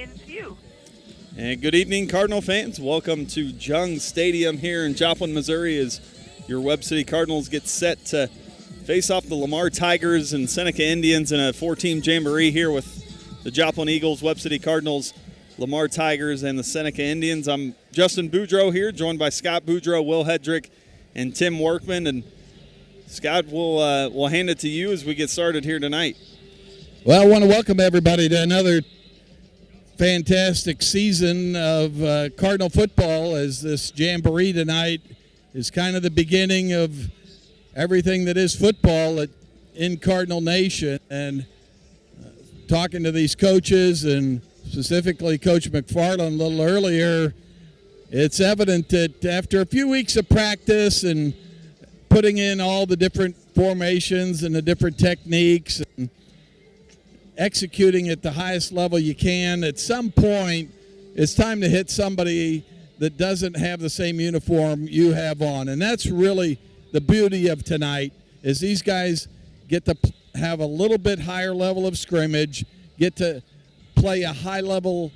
ensue. And good evening, Cardinal fans. Welcome to Jung Stadium here in Joplin, Missouri, as your Webb City Cardinals get set to face off the Lamar Tigers and Seneca Indians in a 4-team Jamboree here with the Joplin Eagles, Webb City Cardinals, Lamar Tigers, and the Seneca Indians. I'm Justin Boudreau here, joined by Scott Boudreau, Will Hedrick, and Tim Workman. And Scott, we'll hand it to you as we get started here tonight. Well, I want to welcome everybody to another fantastic season of Cardinal football, as this Jamboree tonight is kind of the beginning of everything that is football in Cardinal Nation. And talking to these coaches, and specifically Coach McFarland a little earlier, it's evident that after a few weeks of practice and putting in all the different formations and the different techniques and executing at the highest level you can, at some point it's time to hit somebody that doesn't have the same uniform you have on. And that's really the beauty of tonight, is these guys get to have a little bit higher level of scrimmage, get to play a high level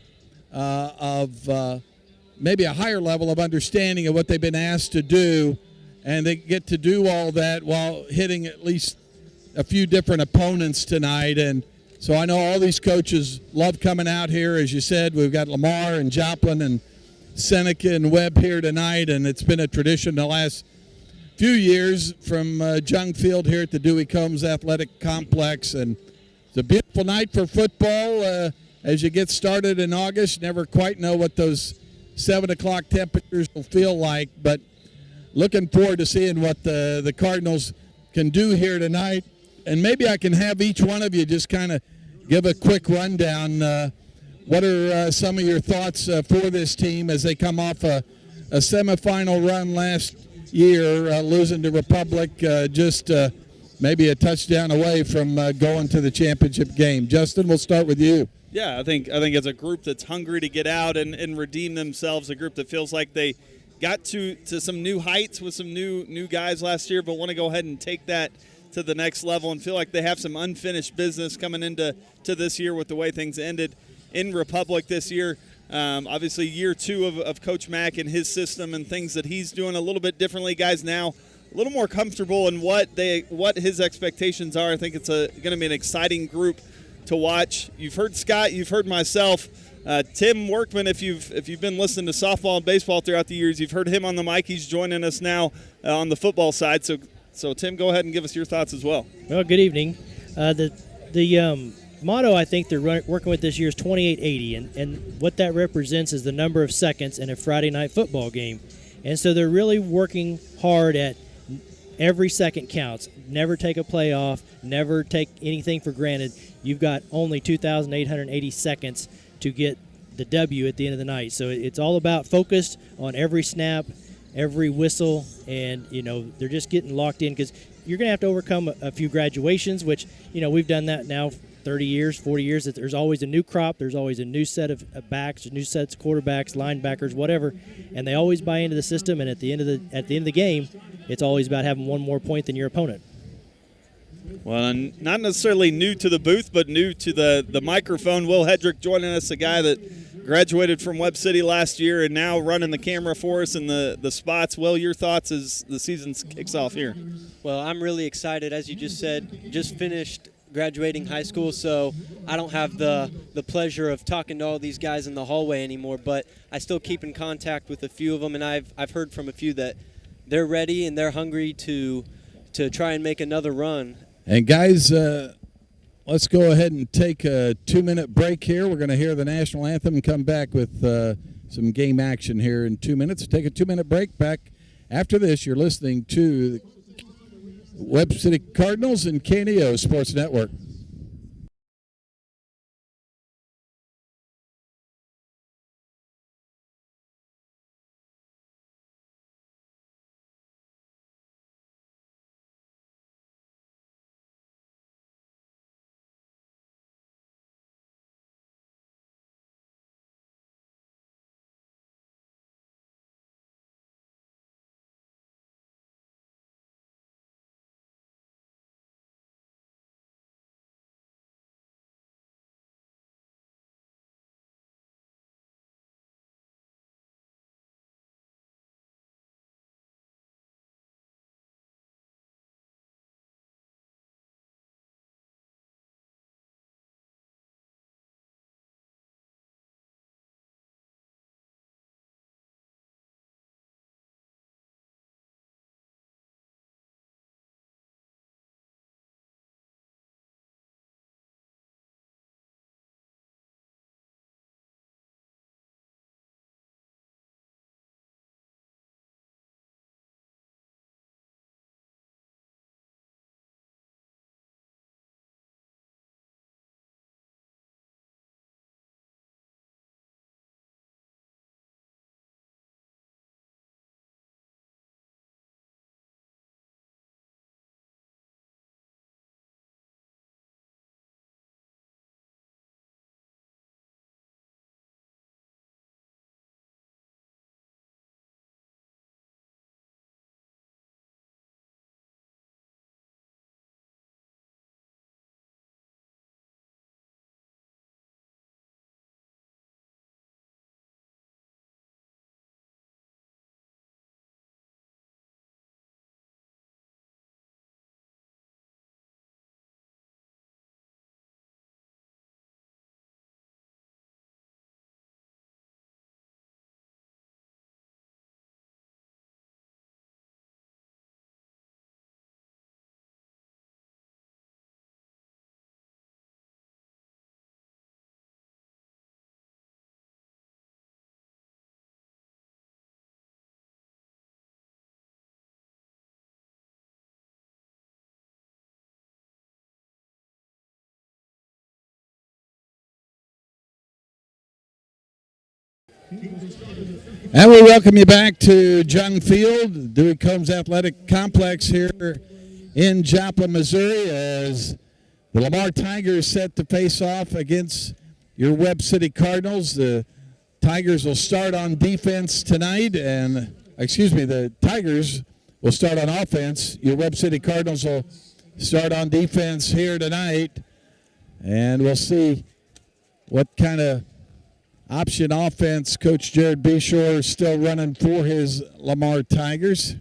maybe a higher level of understanding of what they've been asked to do, and they get to do all that while hitting at least a few different opponents tonight. And so I know all these coaches love coming out here. As you said, we've got Lamar and Joplin and Seneca and Webb here tonight, and it's been a tradition the last few years from Jung Field here at the Dewey Combs Athletic Complex. And it's a beautiful night for football. As you get started in August, you never quite know what those 7 o'clock temperatures will feel like, but looking forward to seeing what the Cardinals can do here tonight. And maybe I can have each one of you just kind of give a quick rundown. What are some of your thoughts for this team as they come off a semifinal run last year, losing to Republic, just maybe a touchdown away from going to the championship game? Justin, we'll start with you. Yeah, I think it's a group that's hungry to get out and redeem themselves, a group that feels like they got to some new heights with some new guys last year, but want to go ahead and take that to the next level and feel like they have some unfinished business coming into this year with the way things ended in Republic this year. Obviously, year two of Coach Mack and his system and things that he's doing a little bit differently. Guys now a little more comfortable in what his expectations are. I think it's going to be an exciting group to watch. You've heard Scott, you've heard myself. Tim Workman, if you've been listening to softball and baseball throughout the years, you've heard him on the mic. He's joining us now on the football side. So Tim, go ahead and give us your thoughts as well. Well, good evening. The motto I think they're working with this year is 2880, and what that represents is the number of seconds in a Friday night football game. And so they're really working hard at every second counts. Never take a play off. Never take anything for granted. You've got only 2,880 seconds to get the W at the end of the night. So it's all about focused on every snap, every whistle, and, they're just getting locked in, because you're going to have to overcome a few graduations, which, we've done that now 30 years, 40 years. That there's always a new crop. There's always a new set of backs, new sets of quarterbacks, linebackers, whatever, and they always buy into the system. And at the end of the game, it's always about having one more point than your opponent. Well, not necessarily new to the booth, but new to the microphone. Will Hedrick joining us, a guy that graduated from Webb City last year and now running the camera for us in the spots. Will, your thoughts as the season kicks off here? Well, I'm really excited. As you just said, just finished graduating high school, so I don't have the pleasure of talking to all these guys in the hallway anymore, but I still keep in contact with a few of them, and I've heard from a few that they're ready and they're hungry to try and make another run. And guys, let's go ahead and take a 2-minute break here. We're going to hear the national anthem and come back with some game action here in 2 minutes. Take a 2-minute break. Back after this, you're listening to the Webb City Cardinals and KNEO Sports Network. And we welcome you back to Jung Field, Dewey Combs Athletic Complex here in Joplin, Missouri, as the Lamar Tigers set to face off against your Webb City Cardinals. The Tigers will start on defense tonight, the Tigers will start on offense. Your Webb City Cardinals will start on defense here tonight, and we'll see what kind of option offense Coach Jared Beshore is still running for his Lamar Tigers.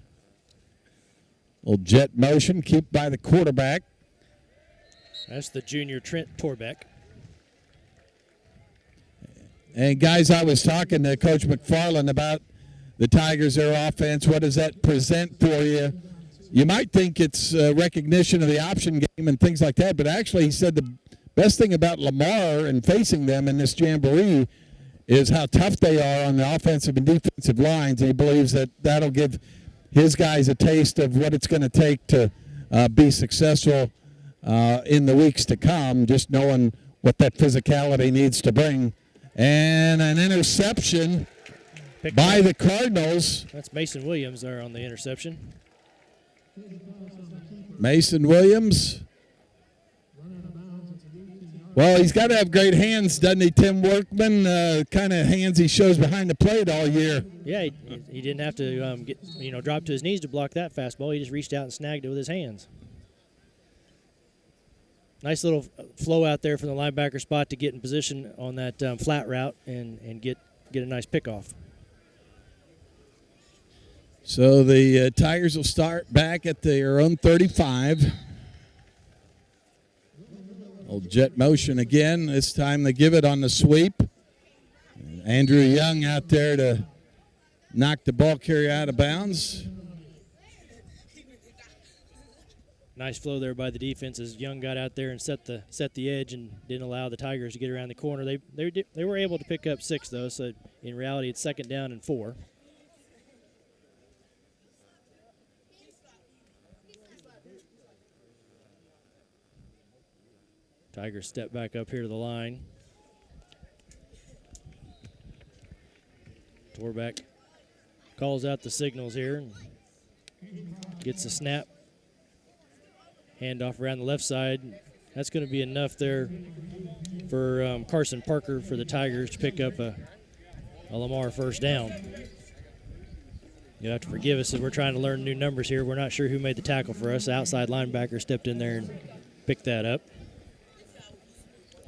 Little jet motion, keep by the quarterback. That's the junior Trent Torbeck. And guys, I was talking to Coach McFarland about the Tigers, their offense. What does that present for you? You might think it's recognition of the option game and things like that, but actually he said the best thing about Lamar and facing them in this Jamboree is how tough they are on the offensive and defensive lines. And he believes that that'll give his guys a taste of what it's going to take to be successful in the weeks to come, just knowing what that physicality needs to bring. And an interception by the Cardinals. That's Mason Williams there on the interception. Mason Williams. Well, he's got to have great hands, doesn't he, Tim Workman? Kind of hands he shows behind the plate all year. Yeah, he didn't have to drop to his knees to block that fastball. He just reached out and snagged it with his hands. Nice little flow out there from the linebacker spot to get in position on that flat route and get a nice pickoff. So the Tigers will start back at their own 35. Old jet motion again. This time they give it on the sweep. Andrew Young out there to knock the ball carrier out of bounds. Nice flow there by the defense as Young got out there and set the edge and didn't allow the Tigers to get around the corner. They were able to pick up 6 though, so in reality it's 2nd down and 4. Tigers step back up here to the line. Torbeck calls out the signals here and gets a snap. Handoff around the left side. That's going to be enough there for Carson Parker for the Tigers to pick up a Lamar first down. You'll have to forgive us as we're trying to learn new numbers here. We're not sure who made the tackle for us. The outside linebacker stepped in there and picked that up.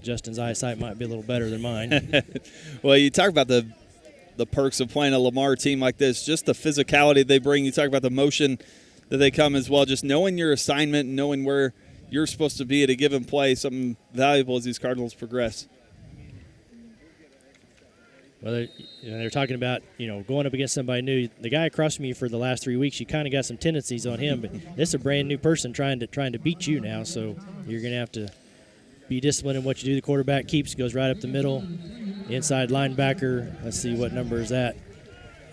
Justin's eyesight might be a little better than mine. Well, you talk about the perks of playing a Lamar team like this, just the physicality they bring. You talk about the motion that they come as well, just knowing your assignment and knowing where you're supposed to be at a given play, something valuable as these Cardinals progress. Well, they're talking about, going up against somebody new. The guy across from you for the last 3 weeks, you kind of got some tendencies on him, but this is a brand new person trying to beat you now, so you're going to have to be disciplined in what you do. The quarterback goes right up the middle. Inside linebacker, let's see what number is that.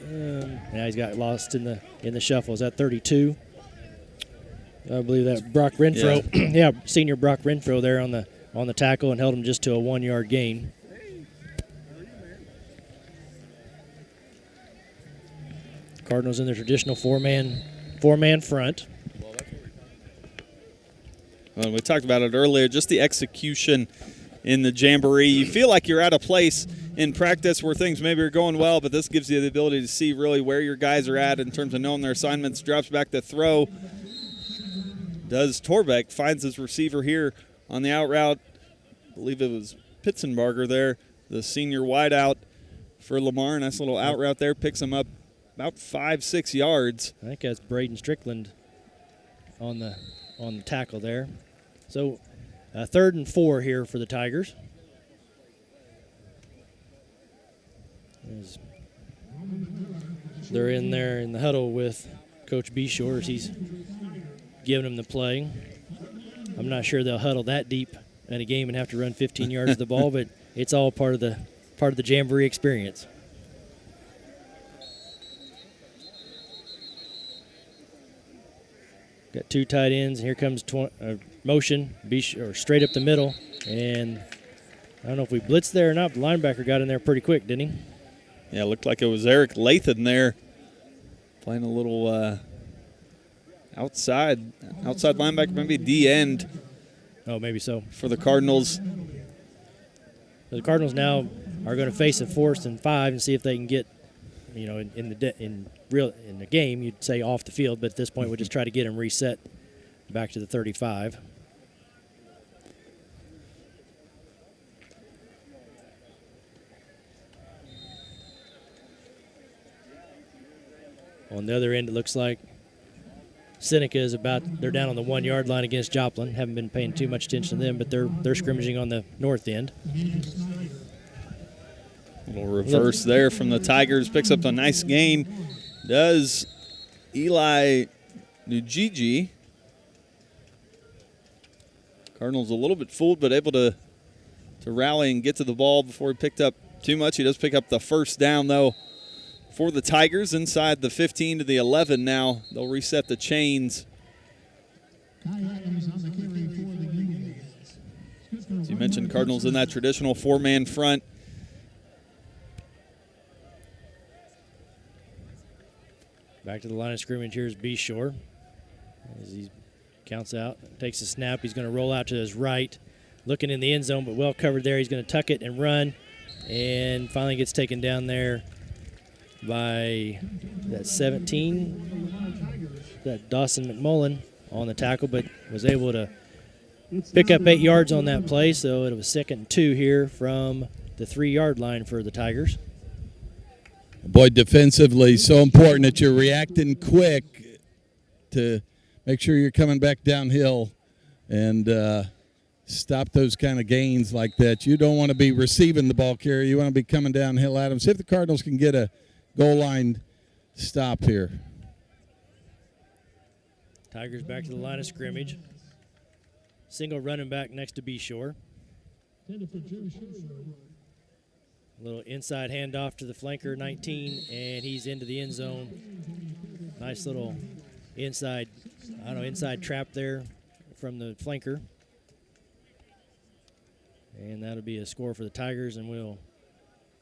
Now he's got lost in the shuffle. Is that 32? I believe that's Brock Renfro. Yeah. Senior Brock Renfro there on the tackle and held him just to a 1-yard gain. Cardinals in their traditional four-man front. Well, we talked about it earlier, just the execution in the Jamboree. You feel like you're at a place in practice where things maybe are going well, but this gives you the ability to see really where your guys are at in terms of knowing their assignments. Drops back to throw. Does Torbeck, finds his receiver here on the out route. I believe it was Pitzenbarger there, the senior wideout for Lamar. Nice little out route there, picks him up about 5-6 yards. I think that's Braden Strickland on the tackle there. So 3rd and 4 here for the Tigers. They're in there in the huddle with Coach Beshore as he's giving them the play. I'm not sure they'll huddle that deep in a game and have to run 15 yards of the ball, but it's all part of the Jamboree experience. Got 2 tight ends, and here comes motion, or straight up the middle. And I don't know if we blitzed there or not, but the linebacker got in there pretty quick, didn't he? Yeah, it looked like it was Eric Lathan there playing a little outside linebacker, maybe D-end. Oh, maybe so. For the Cardinals. The Cardinals now are going to face a 4th and 5 and see if they can get, in the game, you'd say off the field, but at this point we'll just try to get them reset back to the 35. On the other end, it looks like Seneca they're down on the 1 yard line against Joplin. Haven't been paying too much attention to them, but they're scrimmaging on the north end. A little reverse there from the Tigers. Picks up a nice gain. Does Eli Nujiji. Cardinals a little bit fooled, but able to rally and get to the ball before he picked up too much. He does pick up the first down, though, for the Tigers inside the 15 to the 11 now. They'll reset the chains. As you mentioned, Cardinals in that traditional 4-man front. Back to the line of scrimmage here is B-Shore. As he counts out, takes a snap. He's going to roll out to his right, looking in the end zone, but well covered there. He's going to tuck it and run, and finally gets taken down there by that 17, that Dawson McMullen on the tackle, but was able to pick up 8 yards on that play, so it was 2nd and 2 here from the 3-yard line for the Tigers. Boy, defensively, so important that you're reacting quick to make sure you're coming back downhill and stop those kind of gains like that. You don't want to be receiving the ball carrier. You want to be coming downhill at them. See if the Cardinals can get a goal line stop here. Tigers back to the line of scrimmage. Single running back next to B-Shore. A little inside handoff to the flanker, 19, and he's into the end zone. Nice little inside trap there from the flanker. And that'll be a score for the Tigers, and we'll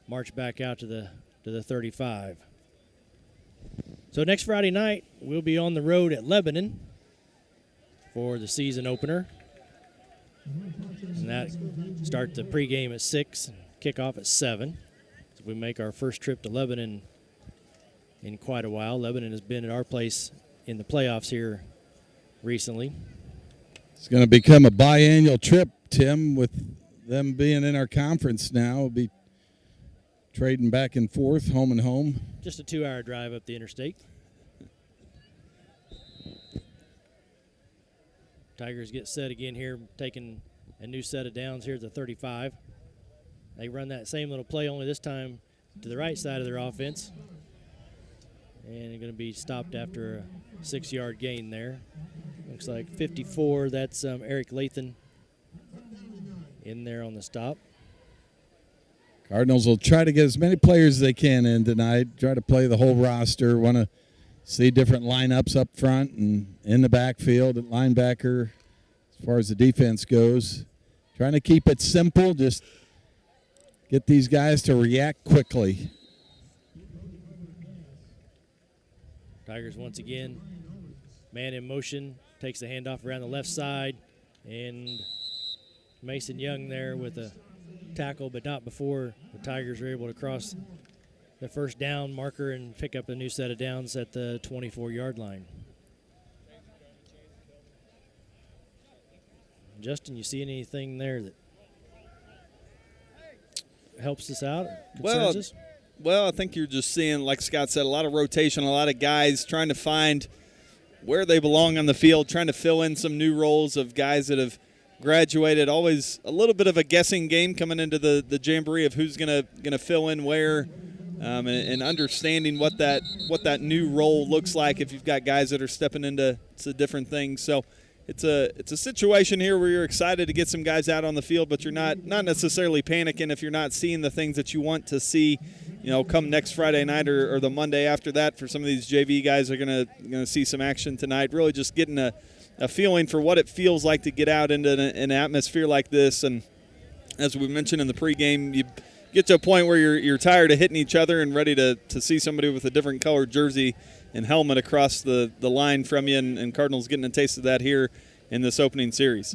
march back out to the 35. So next Friday night, we'll be on the road at Lebanon for the season opener. And that starts the pregame at 6, kickoff at 7. So we make our first trip to Lebanon in quite a while. Lebanon has been at our place in the playoffs here recently. It's going to become a biannual trip, Tim, with them being in our conference now. We'll be trading back and forth, home and home. Just a 2-hour drive up the interstate. Tigers get set again here, taking a new set of downs here at the 35. They run that same little play, only this time to the right side of their offense. And they're going to be stopped after a 6-yard gain there. Looks like 54, that's Eric Lathan in there on the stop. Cardinals will try to get as many players as they can in tonight, try to play the whole roster, want to see different lineups up front and in the backfield at linebacker as far as the defense goes. Trying to keep it simple, just get these guys to react quickly. Tigers once again, man in motion, takes the handoff around the left side, and Mason Young there with a tackle, but not before the Tigers are able to cross the first down marker and pick up a new set of downs at the 24-yard line. Justin, you see anything there that helps us out, concerns us? Well, I think you're just seeing, like Scott said, a lot of rotation, a lot of guys trying to find where they belong on the field, trying to fill in some new roles of guys that have graduated. Always a little bit of a guessing game coming into the Jamboree of who's gonna fill in where, and understanding what that new role looks like if you've got guys that are stepping into different things. So it's a situation here where you're excited to get some guys out on the field, but you're not necessarily panicking if you're not seeing the things that you want to see, come next Friday night or the Monday after that. For some of these JV guys are gonna see some action tonight. Really just getting a feeling for what it feels like to get out into an atmosphere like this. And as we mentioned in the pregame, get to a point where you're tired of hitting each other and ready to see somebody with a different colored jersey and helmet across the line from you, and Cardinals getting a taste of that here in this opening series.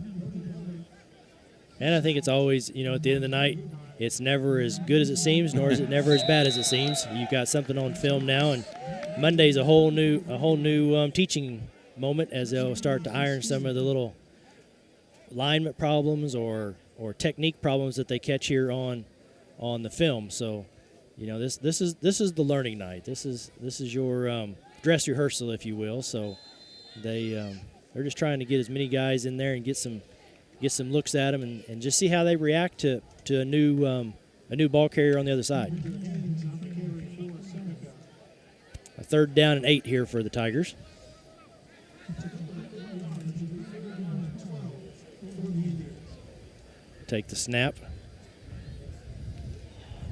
And I think it's always, at the end of the night, it's never as good as it seems, nor is it never as bad as it seems. You've got something on film now, and Monday's a whole new teaching moment as they'll start to iron some of the little alignment problems or technique problems that they catch here on the film. So, this is the learning night. This is your dress rehearsal, if you will. So they're just trying to get as many guys in there and get some looks at them and just see how they react to a new ball carrier on the other side. A 3rd down and 8 here for the Tigers. Take the snap.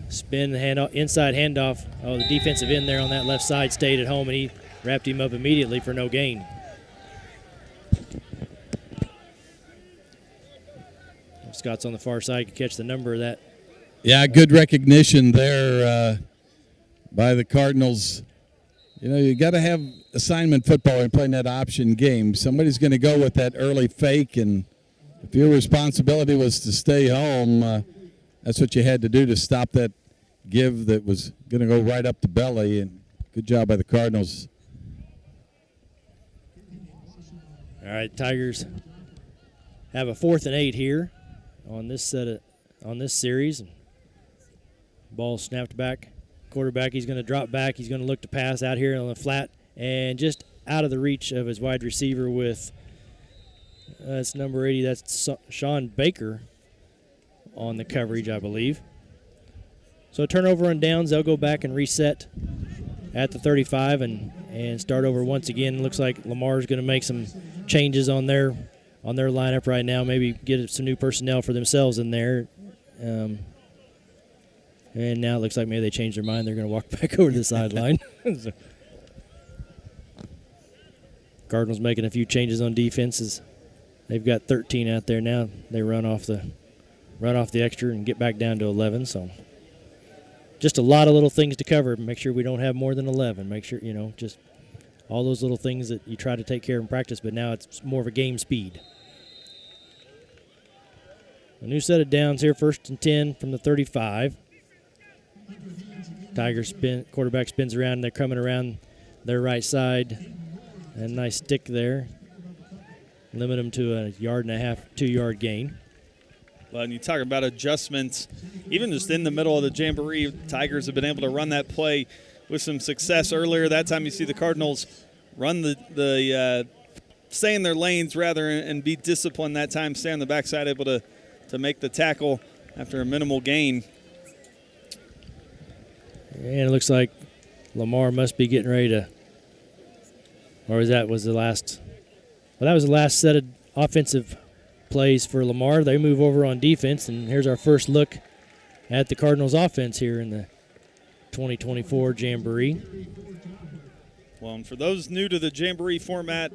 Spin the handoff, inside handoff. Oh, the defensive end there on that left side stayed at home, and he wrapped him up immediately for no gain. Scott's on the far side, could catch the number of that. Yeah, good recognition there by the Cardinals. You got to have assignment football and playing that option game. Somebody's going to go with that early fake, and if your responsibility was to stay home, that's what you had to do to stop that give that was going to go right up the belly. And good job by the Cardinals. All right, Tigers have a 4th and 8 here on this series. Ball snapped back. Quarterback, he's going to drop back. He's going to look to pass out here on the flat and just out of the reach of his wide receiver with that's number 80. That's Sean Baker on the coverage, I believe. So turnover on downs. They'll go back and reset at the 35 and start over once again. Looks like Lamar's going to make some changes on their lineup right now. Maybe get some new personnel for themselves in there. And now it looks like maybe they changed their mind. They're going to walk back over to the sideline. So Cardinals making a few changes on defenses. They've got 13 out there now. They run off the extra and get back down to 11. So just a lot of little things to cover. Make sure we don't have more than 11. Make sure, just all those little things that you try to take care of in practice, but now it's more of a game speed. A new set of downs here, 1st and 10 from the 35. Quarterback spins around, and they're coming around their right side. A nice stick there. Limit them to a 1.5 yard, 2-yard gain. Well, and you talk about adjustments, even just in the middle of the Jamboree, Tigers have been able to run that play with some success earlier. That time you see the Cardinals run the stay in their lanes rather and be disciplined that time, stay on the backside, able to make the tackle after a minimal gain. And it looks like Lamar must be getting ready to, or that was the last set of offensive plays for Lamar. They move over on defense, and here's our first look at the Cardinals offense here in the 2024 Jamboree. Well, and for those new to the Jamboree format,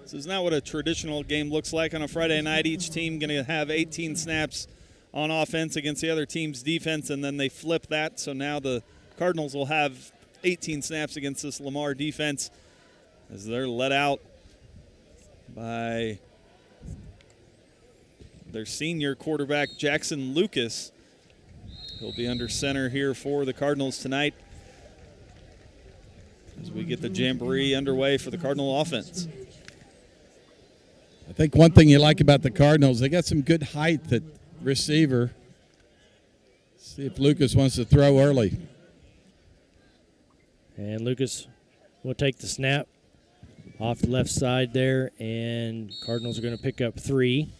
this is not what a traditional game looks like on a Friday night. Each team going to have 18 snaps on offense against the other team's defense, and then they flip that. So now the Cardinals will have 18 snaps against this Lamar defense as they're let out by their senior quarterback, Jackson Lucas. He'll be under center here for the Cardinals tonight as we get the Jamboree underway for the Cardinal offense. I think one thing you like about the Cardinals, they got some good height at receiver. See if Lucas wants to throw early. And Lucas will take the snap off the left side there, and Cardinals are going to pick up 3.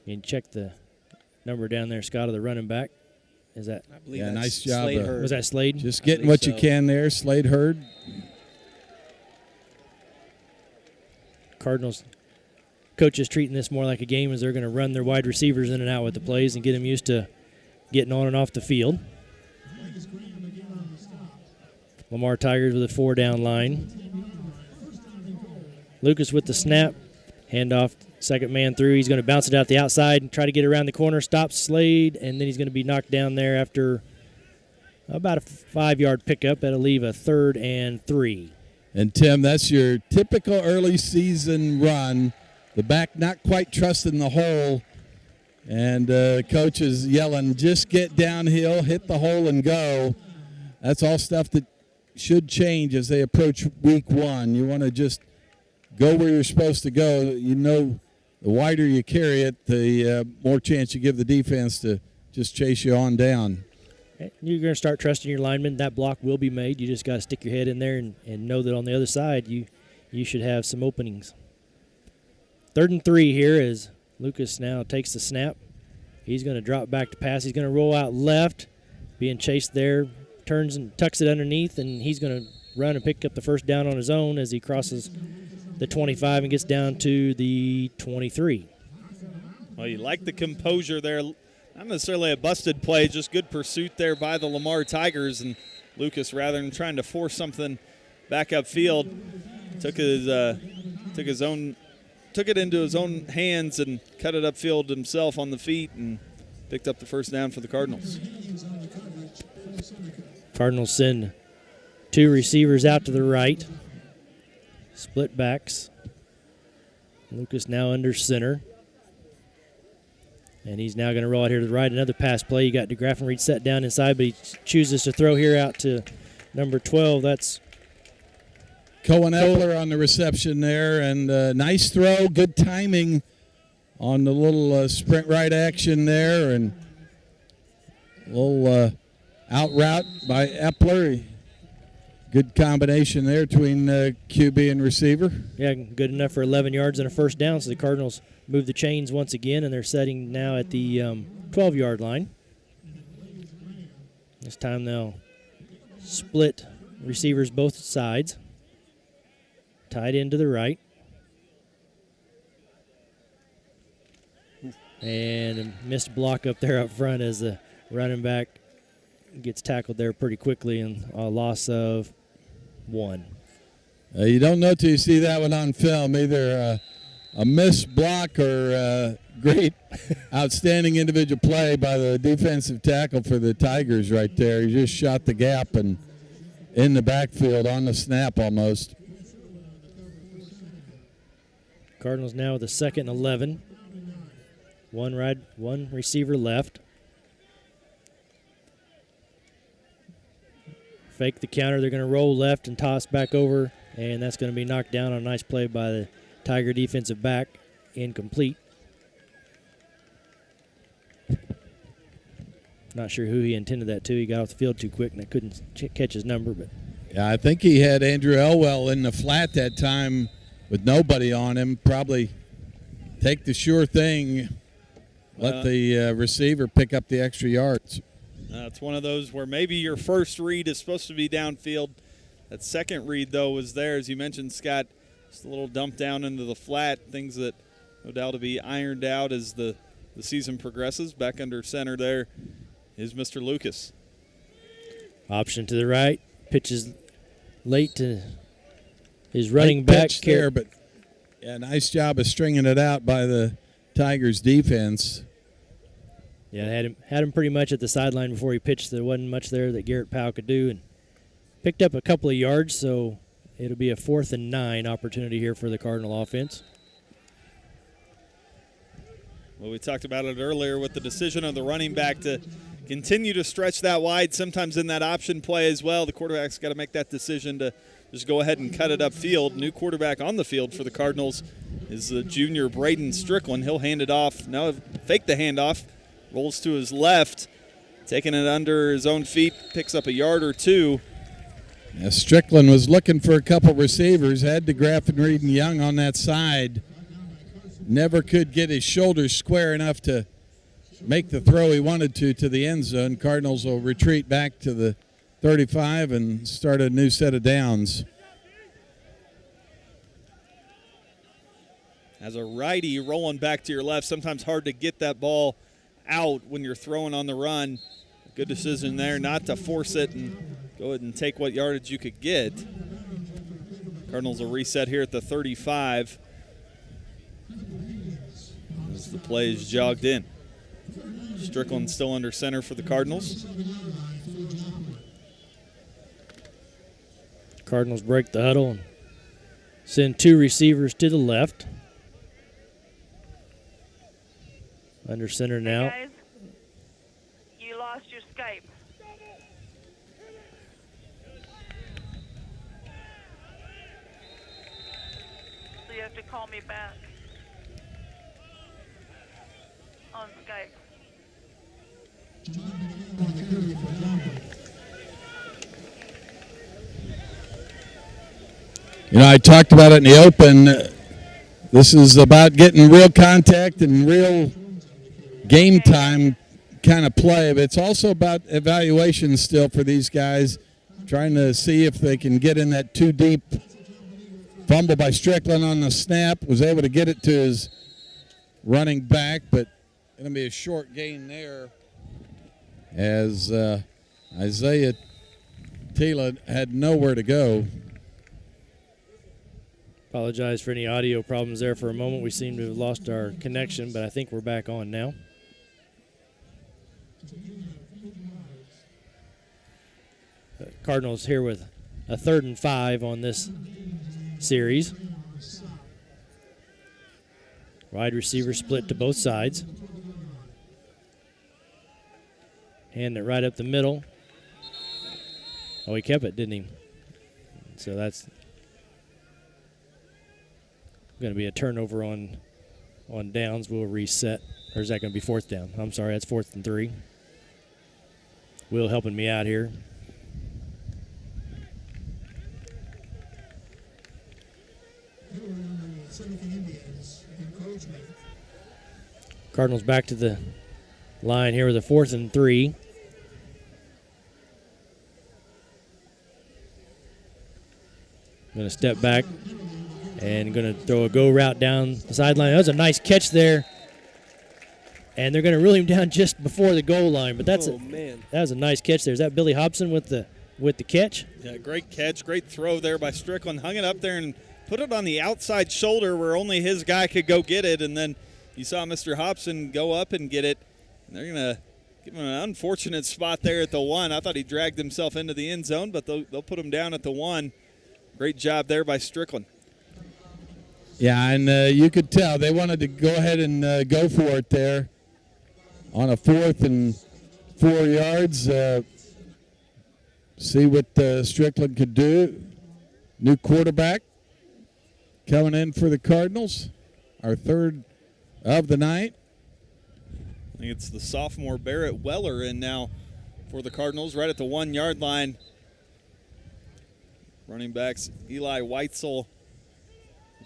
And check the number down there, Scott, of the running back. Is that? I believe yeah, that's nice job. Slade Hurd. Was that Slade? Just getting what you can there, Slade Hurd. Cardinals coaches treating this more like a game as they're going to run their wide receivers in and out with the plays and get them used to getting on and off the field. Lamar Tigers with a 4-down line. Lucas with the snap. Handoff Second man through. He's going to bounce it out the outside and try to get around the corner. Stops Slade, and then he's going to be knocked down there after about a 5-yard pickup. That'll leave a 3rd and 3. And, Tim, that's your typical early season run. The back not quite trusting the hole, and coach is yelling, just get downhill, hit the hole, and go. That's all stuff that should change as they approach week 1. You want to just go where you're supposed to go. You know, the wider you carry it, the more chance you give the defense to just chase you on down. You're going to start trusting your linemen. That block will be made. You just got to stick your head in there and know that on the other side you should have some openings. 3rd and 3 here as Lucas now takes the snap. He's going to drop back to pass. He's going to roll out left, being chased there, turns and tucks it underneath, and he's going to run and pick up the first down on his own as he crosses the 25 and gets down to the 23. Well, you like the composure there. Not necessarily a busted play, just good pursuit there by the Lamar Tigers. And Lucas, rather than trying to force something back upfield, took it into his own hands and cut it upfield himself on the feet and picked up the first down for the Cardinals. Cardinals send 2 receivers out to the right. Split backs. Lucas now under center. And he's now going to roll out here to the right. Another pass play. You got DeGraffenried set down inside, but he chooses to throw here out to number 12. That's Cohen Epler on the reception there. And nice throw, good timing on the little sprint right action there. And a little out route by Epler. Good combination there between QB and receiver. Yeah, good enough for 11 yards and a first down. So the Cardinals move the chains once again, and they're setting now at the 12-yard line. This time they'll split receivers both sides. Tied into the right. And a missed block up there up front as the running back gets tackled there pretty quickly, and a loss of 1. You don't know till you see that one on film, either a missed block or great, outstanding individual play by the defensive tackle for the Tigers right there. He just shot the gap and in the backfield on the snap almost. Cardinals now with a 2nd and 11. One receiver left. Fake the counter. They're going to roll left and toss back over, and that's going to be knocked down on a nice play by the Tiger defensive back. Incomplete. Not sure who he intended that to. He got off the field too quick, and I couldn't catch his number. But yeah, I think he had Andrew Elwell in the flat that time with nobody on him. Probably take the sure thing, let the receiver pick up the extra yards. It's one of those where maybe your first read is supposed to be downfield. That second read, though, was there, as you mentioned, Scott. Just a little dump down into the flat, things that no doubt to be ironed out as the season progresses. Back under center there is Mr. Lucas. Option to the right. Pitches late to his running back. There, but yeah, nice job of stringing it out by the Tigers defense. Yeah, had him pretty much at the sideline before he pitched. There wasn't much there that Garrett Powell could do, and picked up a couple of yards, so it'll be a 4th and 9 opportunity here for the Cardinal offense. Well, we talked about it earlier with the decision of the running back to continue to stretch that wide, sometimes in that option play as well. The quarterback's got to make that decision to just go ahead and cut it upfield. New quarterback on the field for the Cardinals is the junior Braden Strickland. He'll hand it off. Now fake the handoff. Rolls to his left, taking it under his own feet, picks up a yard or 2. Yeah, Strickland was looking for a couple receivers, had DeGraffenried and Young on that side. Never could get his shoulders square enough to make the throw he wanted to the end zone. Cardinals will retreat back to the 35 and start a new set of downs. As a righty rolling back to your left, sometimes hard to get that ball out when you're throwing on the run. Good decision there not to force it and go ahead and take what yardage you could get. Cardinals will reset here at the 35. as the play is jogged in. Strickland still under center for the Cardinals. Cardinals break the huddle and send 2 receivers to the left. Under center now. Hey guys, you lost your Skype. So you have to call me back on Skype. I talked about it in the open. This is about getting real contact and real game time kind of play, but it's also about evaluation still for these guys, trying to see if they can get in that too deep. Fumble by Strickland on the snap, was able to get it to his running back, but going to be a short gain there as Isaiah Tila had nowhere to go. Apologize for any audio problems there for a moment. We seem to have lost our connection, but I think we're back on now. Cardinals here with a 3rd and 5 on this series. Wide receiver split to both sides. Hand it right up the middle. Oh, he kept it, didn't he? So that's going to be a turnover on downs. We'll reset. Or is that going to be 4th down? I'm sorry, that's 4th and 3. Will helping me out here. Cardinals back to the line here with a 4th and 3. Going to step back and going to throw a go route down the sideline. That was a nice catch there. And they're going to reel him down just before the goal line. But that was a nice catch there. Is that Billy Hobson with the catch? Yeah, great catch, great throw there by Strickland. Hung it up there and put it on the outside shoulder where only his guy could go get it. And then you saw Mr. Hobson go up and get it. And they're going to give him an unfortunate spot there at the 1. I thought he dragged himself into the end zone, but they'll put him down at the 1. Great job there by Strickland. Yeah, and you could tell they wanted to go ahead and go for it there on a 4th and 4 yards. See what Strickland could do. New quarterback coming in for the Cardinals, our 3rd of the night. I think it's the sophomore Barrett Weller in now for the Cardinals, right at the 1 yard line. Running backs Eli Weitzel will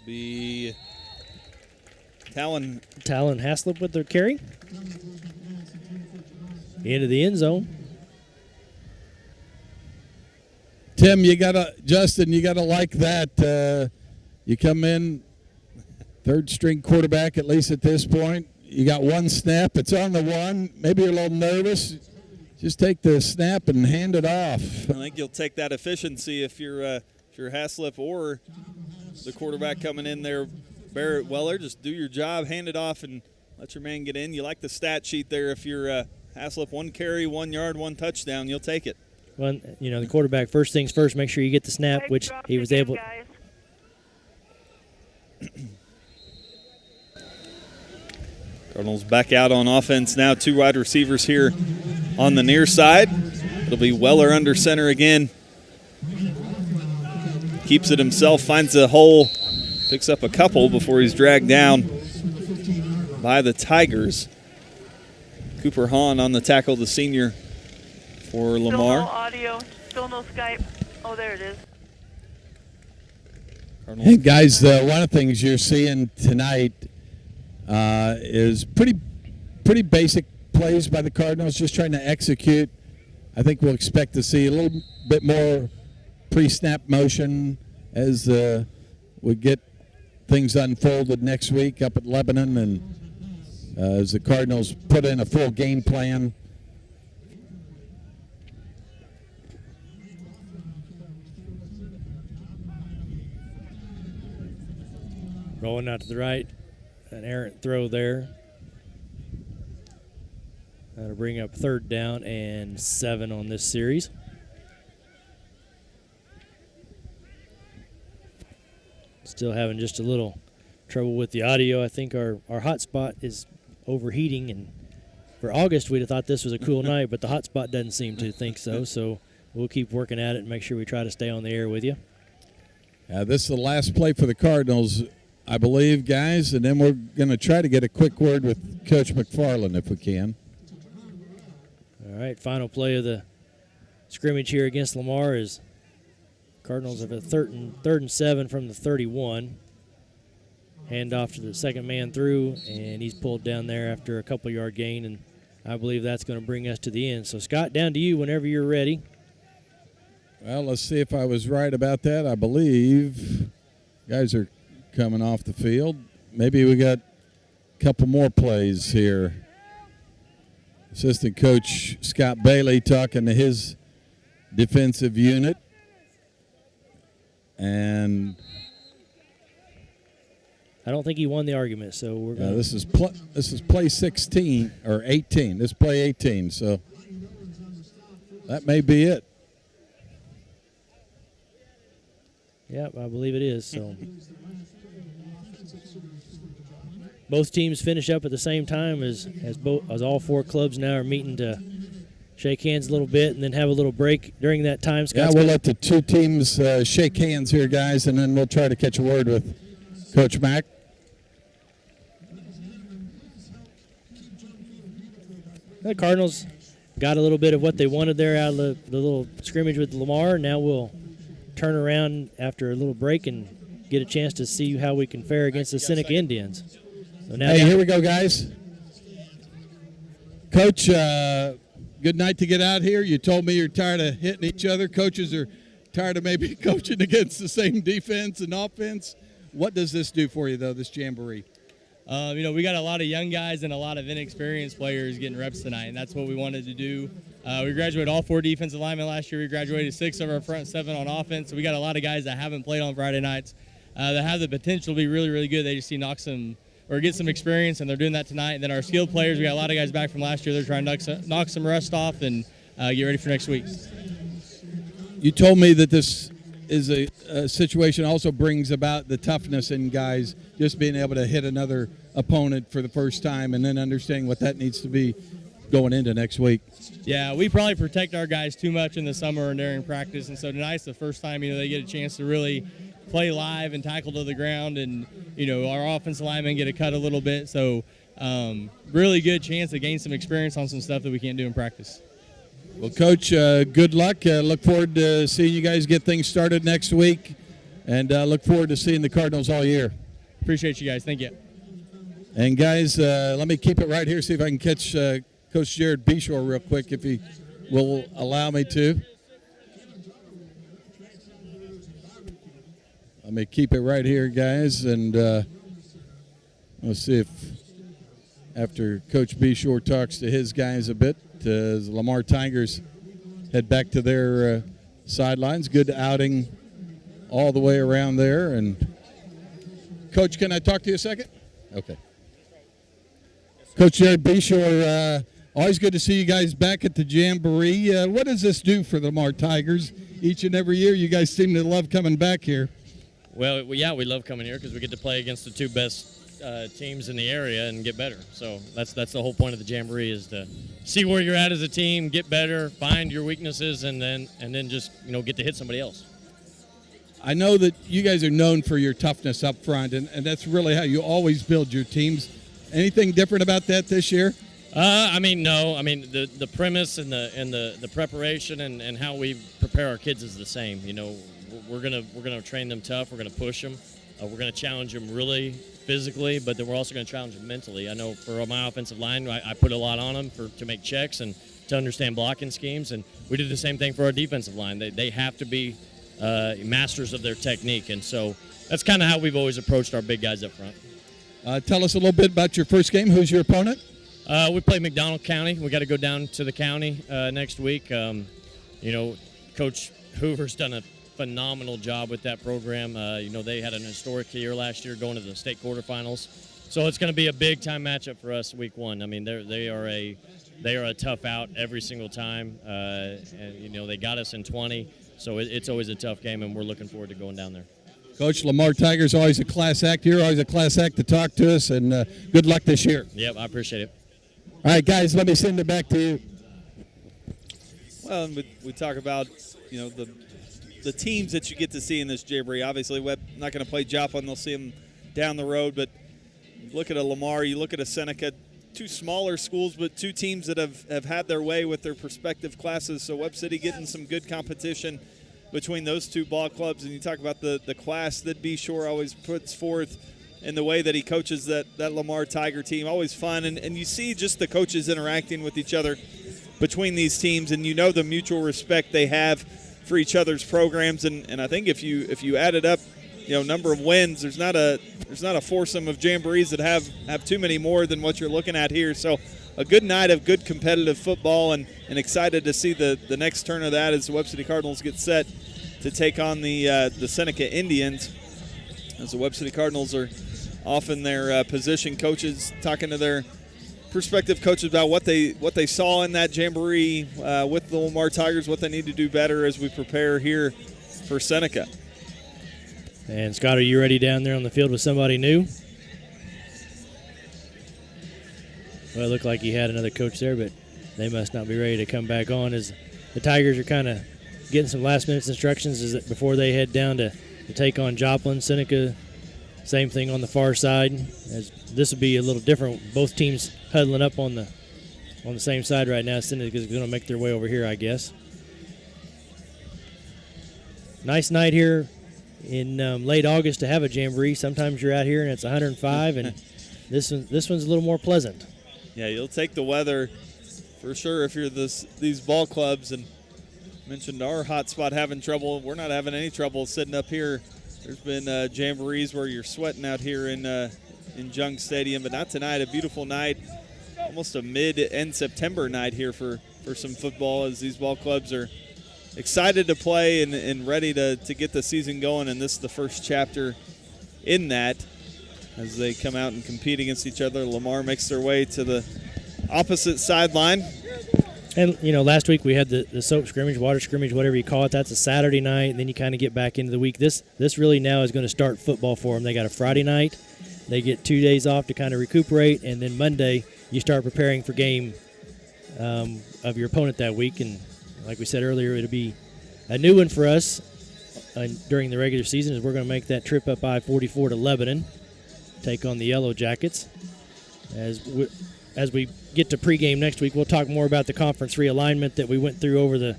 be Talon Haslip with their carry. Into the end zone. Tim, Justin, you gotta like that. You come in, 3rd string quarterback, at least at this point. You got 1 snap. It's on the 1. Maybe you're a little nervous. Just take the snap and hand it off. I think you'll take that efficiency if you're Haslip or the quarterback coming in there, Barrett Weller. Just do your job, hand it off, and let your man get in. You like the stat sheet there. If you're Haslip, 1 carry, 1 yard, 1 touchdown, you'll take it. Well, the quarterback, first things first, make sure you get the snap, which he was able. Guys. Cardinals back out on offense now. 2 wide receivers here on the near side. It'll be Weller under center again. Keeps it himself, finds a hole, picks up a couple before he's dragged down by the Tigers. Cooper Hahn on the tackle, the senior for Lamar. Still no audio, still no Skype. Oh, there it is. Hey guys, one of the things you're seeing tonight is pretty basic plays by the Cardinals, just trying to execute. I think we'll expect to see a little bit more pre-snap motion as we get things unfolded next week up at Lebanon, and as the Cardinals put in a full game plan. Rolling out to the right, an errant throw there. That'll bring up 3rd down and 7 on this series. Still having just a little trouble with the audio. I think our hotspot is overheating, and for August we'd have thought this was a cool night, but the hotspot doesn't seem to think so. So we'll keep working at it and make sure we try to stay on the air with you. This is the last play for the Cardinals, I believe, guys, and then we're going to try to get a quick word with Coach McFarland if we can. All right, final play of the scrimmage here against Lamar is Cardinals have a 3rd and 7 from the 31. Hand off to the second man through, and he's pulled down there after a couple-yard gain, and I believe that's going to bring us to the end. So, Scott, down to you whenever you're ready. Well, let's see if I was right about that. I believe guys are coming off the field. Maybe we got a couple more plays here. Assistant Coach Scott Bailey talking to his defensive unit. And I don't think he won the argument, so we're going. This is play 16 or 18. This is play 18, so that may be it. Yep, I believe it is. So both teams finish up at the same time as all 4 clubs now are meeting to shake hands a little bit and then have a little break during that time. Scott's we'll let the 2 teams shake hands here, guys, and then we'll try to catch a word with Coach Mack. The Cardinals got a little bit of what they wanted there out of the little scrimmage with Lamar. Now we'll turn around after a little break and get a chance to see how we can fare against the Seneca Indians. So now here we go, guys. Coach, good night to get out here. You told me you're tired of hitting each other. Coaches are tired of maybe coaching against the same defense and offense. What does this do for you, though, this Jamboree? We got a lot of young guys and a lot of inexperienced players getting reps tonight, and that's what we wanted to do. We graduated all 4 defensive linemen last year. We graduated 6 of our front 7 on offense. So we got a lot of guys that haven't played on Friday nights that have the potential to be really, really good. They just need to get some experience, and they're doing that tonight. And then our skilled players, we got a lot of guys back from last year. They're trying to knock some rust off and get ready for next week. You told me that this is a situation also brings about the toughness in guys just being able to hit another opponent for the first time and then understanding what that needs to be going into next week. Yeah, we probably protect our guys too much in the summer and during practice, and so tonight's the first time they get a chance to really play live and tackle to the ground, and our offensive linemen get a cut a little bit, so really good chance to gain some experience on some stuff that we can't do in practice. Well, Coach, good luck. Look forward to seeing you guys get things started next week, and look forward to seeing the Cardinals all year. Appreciate you guys. Thank you. And, guys, let me keep it right here, see if I can catch Coach Jared Beshore real quick, if he will allow me to. Let me keep it right here, guys, and let's see if after Coach Beshore talks to his guys a bit, as Lamar Tigers head back to their sidelines. Good outing all the way around there. And Coach, can I talk to you a second? Okay. Coach Jared Beshore, always good to see you guys back at the Jamboree. What does this do for the Lamar Tigers? Each and every year you guys seem to love coming back here. Well, yeah, we love coming here because we get to play against the 2 best teams in the area and get better. So that's the whole point of the Jamboree, is to see where you're at as a team, get better, find your weaknesses, and then just get to hit somebody else. I know that you guys are known for your toughness up front, and that's really how you always build your teams. Anything different about that this year? No. The premise and the preparation and how we prepare our kids is the same. We're gonna train them tough. We're gonna push them. We're gonna challenge them really physically, but then we're also gonna challenge them mentally. I know for my offensive line, I put a lot on them to make checks and to understand blocking schemes, and we did the same thing for our defensive line. They have to be masters of their technique, and so that's kind of how we've always approached our big guys up front. Tell us a little bit about your first game. Who's your opponent? We play McDonald County. We got to go down to the county next week. Coach Hoover's done a phenomenal job with that program. They had an historic year last year, going to the state quarterfinals. So it's going to be a big time matchup for us week one. I mean, they are a tough out every single time. And they got us in 20, so it's always a tough game, and we're looking forward to going down there. Coach, Lamar Tigers always a class act here, always a class act to talk to us, and good luck this year. Yep, I appreciate it. All right, guys, let me send it back to you. Well, and we talk about, the teams that you get to see in this Jamboree. Obviously, Webb not going to play Joplin. They'll see them down the road. But look at a Lamar, you look at a Seneca, two smaller schools, but two teams that have had their way with their respective classes. So Webb City getting some good competition between those two ball clubs. And you talk about the class that B. Shore always puts forth in the way that he coaches that Lamar Tiger team. Always fun. And you see just the coaches interacting with each other between these teams, and the mutual respect they have for each other's programs. And I think if you added up, number of wins, there's not a foursome of Jamborees that have too many more than what you're looking at here. So a good night of good competitive football, and excited to see the next turn of that as the Webb City Cardinals get set to take on the Seneca Indians, as the Webb City Cardinals are off in their position. Coaches talking to their prospective coaches about what they saw in that Jamboree with the Lamar Tigers, what they need to do better as we prepare here for Seneca. And Scott, are you ready down there on the field with somebody new? Well, it looked like he had another coach there, but they must not be ready to come back on, as the Tigers are kind of getting some last-minute instructions is that before they head down to take on Joplin. Seneca, same thing on the far side. As this will be a little different. Both teams huddling up on the same side right now. Seneca is going to make their way over here, I guess. Nice night here in late August to have a Jamboree. Sometimes you're out here and it's 105, and this one's a little more pleasant. Yeah, you'll take the weather for sure if you're these ball clubs. And mentioned our hot spot having trouble. We're not having any trouble sitting up here. There's been Jamborees where you're sweating out here in Jung Stadium, but not tonight. A beautiful night, almost a mid-end September night here for some football, as these ball clubs are excited to play and ready to get the season going. And this is the first chapter in that, as they come out and compete against each other. Lamar makes their way to the opposite sideline. And, last week we had the soap scrimmage, water scrimmage, whatever you call it. That's a Saturday night, and then you kind of get back into the week. This really now is going to start football for them. They got a Friday night. They get 2 days off to kind of recuperate, and then Monday you start preparing for game of your opponent that week. And like we said earlier, it'll be a new one for us during the regular season, as we're going to make that trip up I-44 to Lebanon, take on the Yellow Jackets. As we get to pregame next week, we'll talk more about the conference realignment that we went through over the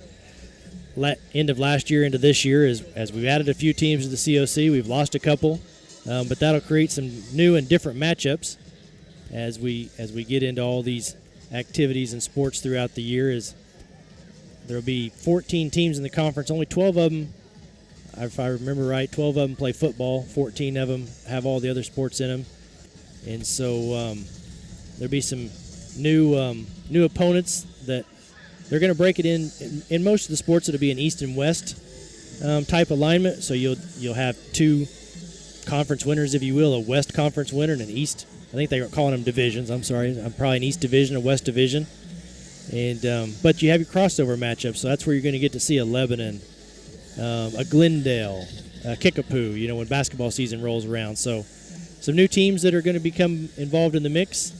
end of last year into this year. As we've added a few teams to the COC, we've lost a couple, but that'll create some new and different matchups as we get into all these activities and sports throughout the year. As there'll be 14 teams in the conference, only 12 of them, if I remember right, 12 of them play football, 14 of them have all the other sports in them, and so there'll be some new opponents that they're going to break it in most of the sports. It'll be an East and West type alignment. So you'll have two conference winners, if you will, a West Conference winner and an East. I think they're calling them divisions. I'm sorry. I'm probably an East Division, a West Division, and but you have your crossover matchups. So that's where you're going to get to see a Lebanon, a Glendale, a Kickapoo. When basketball season rolls around. So some new teams that are going to become involved in the mix.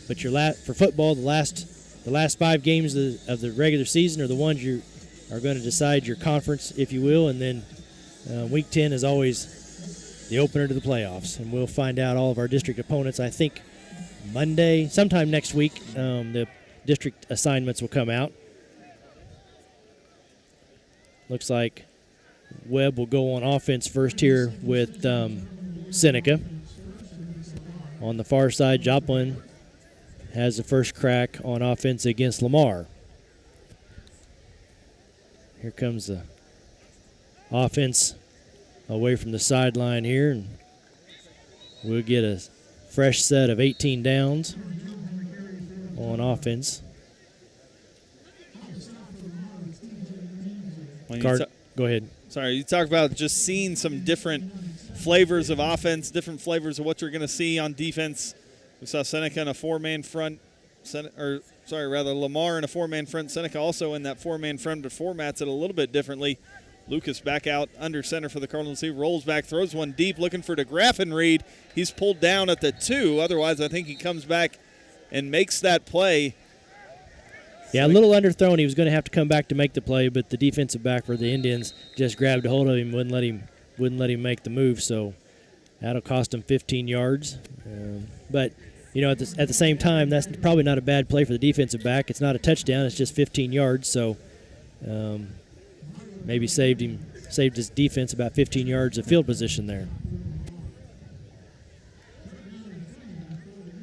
But for football, the last 5 games of the regular season are the ones you are going to decide your conference, if you will, and then Week 10 is always the opener to the playoffs, and we'll find out all of our district opponents. I think Monday, sometime next week, the district assignments will come out. Looks like Webb will go on offense first here with Seneca. On the far side, Joplin has the first crack on offense against Lamar. Here comes the offense away from the sideline here, and we'll get a fresh set of 18 downs on offense. Go ahead. Sorry, you talk about just seeing some different flavors of offense, different flavors of what you're going to see on defense. We saw Seneca in a four-man front, Lamar in a four-man front. Seneca also in that four-man front, but formats it a little bit differently. Lucas back out under center for the Cardinals. He rolls back, throws one deep, looking for DeGraffenried. He's pulled down at the 2. Otherwise, I think he comes back and makes that play. Yeah, a little underthrown. He was going to have to come back to make the play, but the defensive back for the Indians just grabbed a hold of him, wouldn't let him make the move. So that'll cost him 15 yards. But you know, at the same time, that's probably not a bad play for the defensive back. It's not a touchdown. It's just 15 yards. So maybe saved his defense about 15 yards of field position there.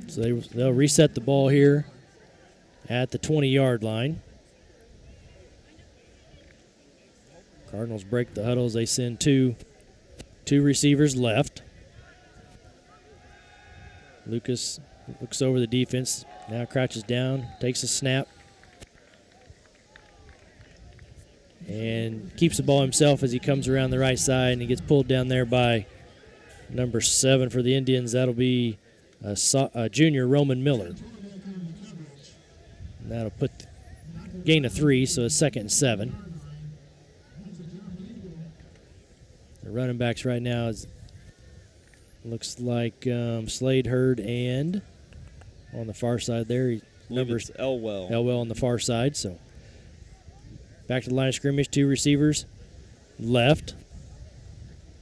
So they'll reset the ball here at the 20-yard line. Cardinals break the huddles. They send two receivers left. Lucas looks over the defense, now crouches down, takes a snap, and keeps the ball himself as he comes around the right side, and he gets pulled down there by number 7 for the Indians. That'll be a junior, Roman Miller. And that'll put gain of 3, so it's 2nd and 7. The running backs right now looks like Slade, Hurd, and on the far side there, numbers Elwell. Elwell on the far side. So back to the line of scrimmage, 2 receivers left.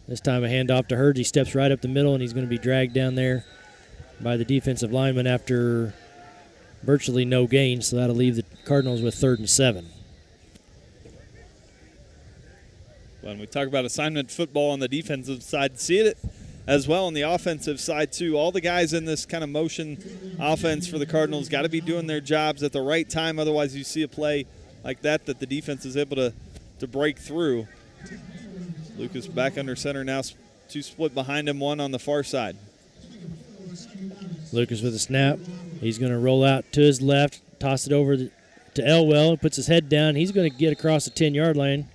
This time a handoff to Hurd. He steps right up the middle, and he's going to be dragged down there by the defensive lineman after virtually no gain. So that'll leave the Cardinals with 3rd and 7. When we talk about assignment football on the defensive side, see it as well on the offensive side too. All the guys in this kind of motion offense for the Cardinals got to be doing their jobs at the right time. Otherwise, you see a play like that the defense is able to break through. Lucas back under center now, 2 split behind him, 1 on the far side. Lucas with a snap. He's going to roll out to his left, toss it over to Elwell, puts his head down. He's going to get across the 10-yard line,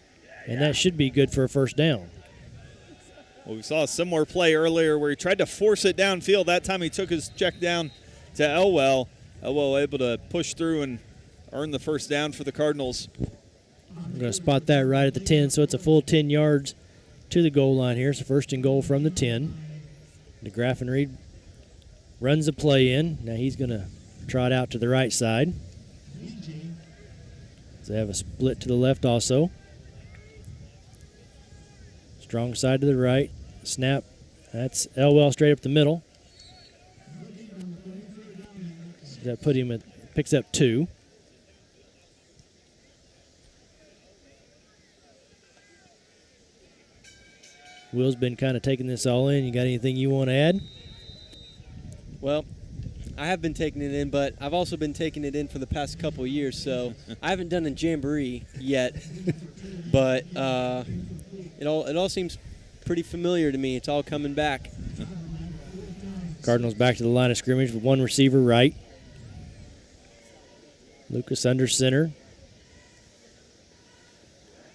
and that should be good for a first down. Well, we saw a similar play earlier where he tried to force it downfield. That time he took his check down to Elwell. Elwell able to push through and earn the first down for the Cardinals. I'm going to spot that right at the 10, so it's a full 10 yards to the goal line here. It's a 1st and goal from the 10. DeGraffenried runs the play in. Now he's going to trot out to the right side. So they have a split to the left also. Strong side to the right. Snap. That's Elwell straight up the middle. That put him picks up 2. Will's been kind of taking this all in. You got anything you want to add? Well, I have been taking it in, but I've also been taking it in for the past couple of years, so I haven't done a Jamboree yet. But it all seems pretty familiar to me. It's all coming back. Cardinals back to the line of scrimmage with 1 receiver right. Lucas under center.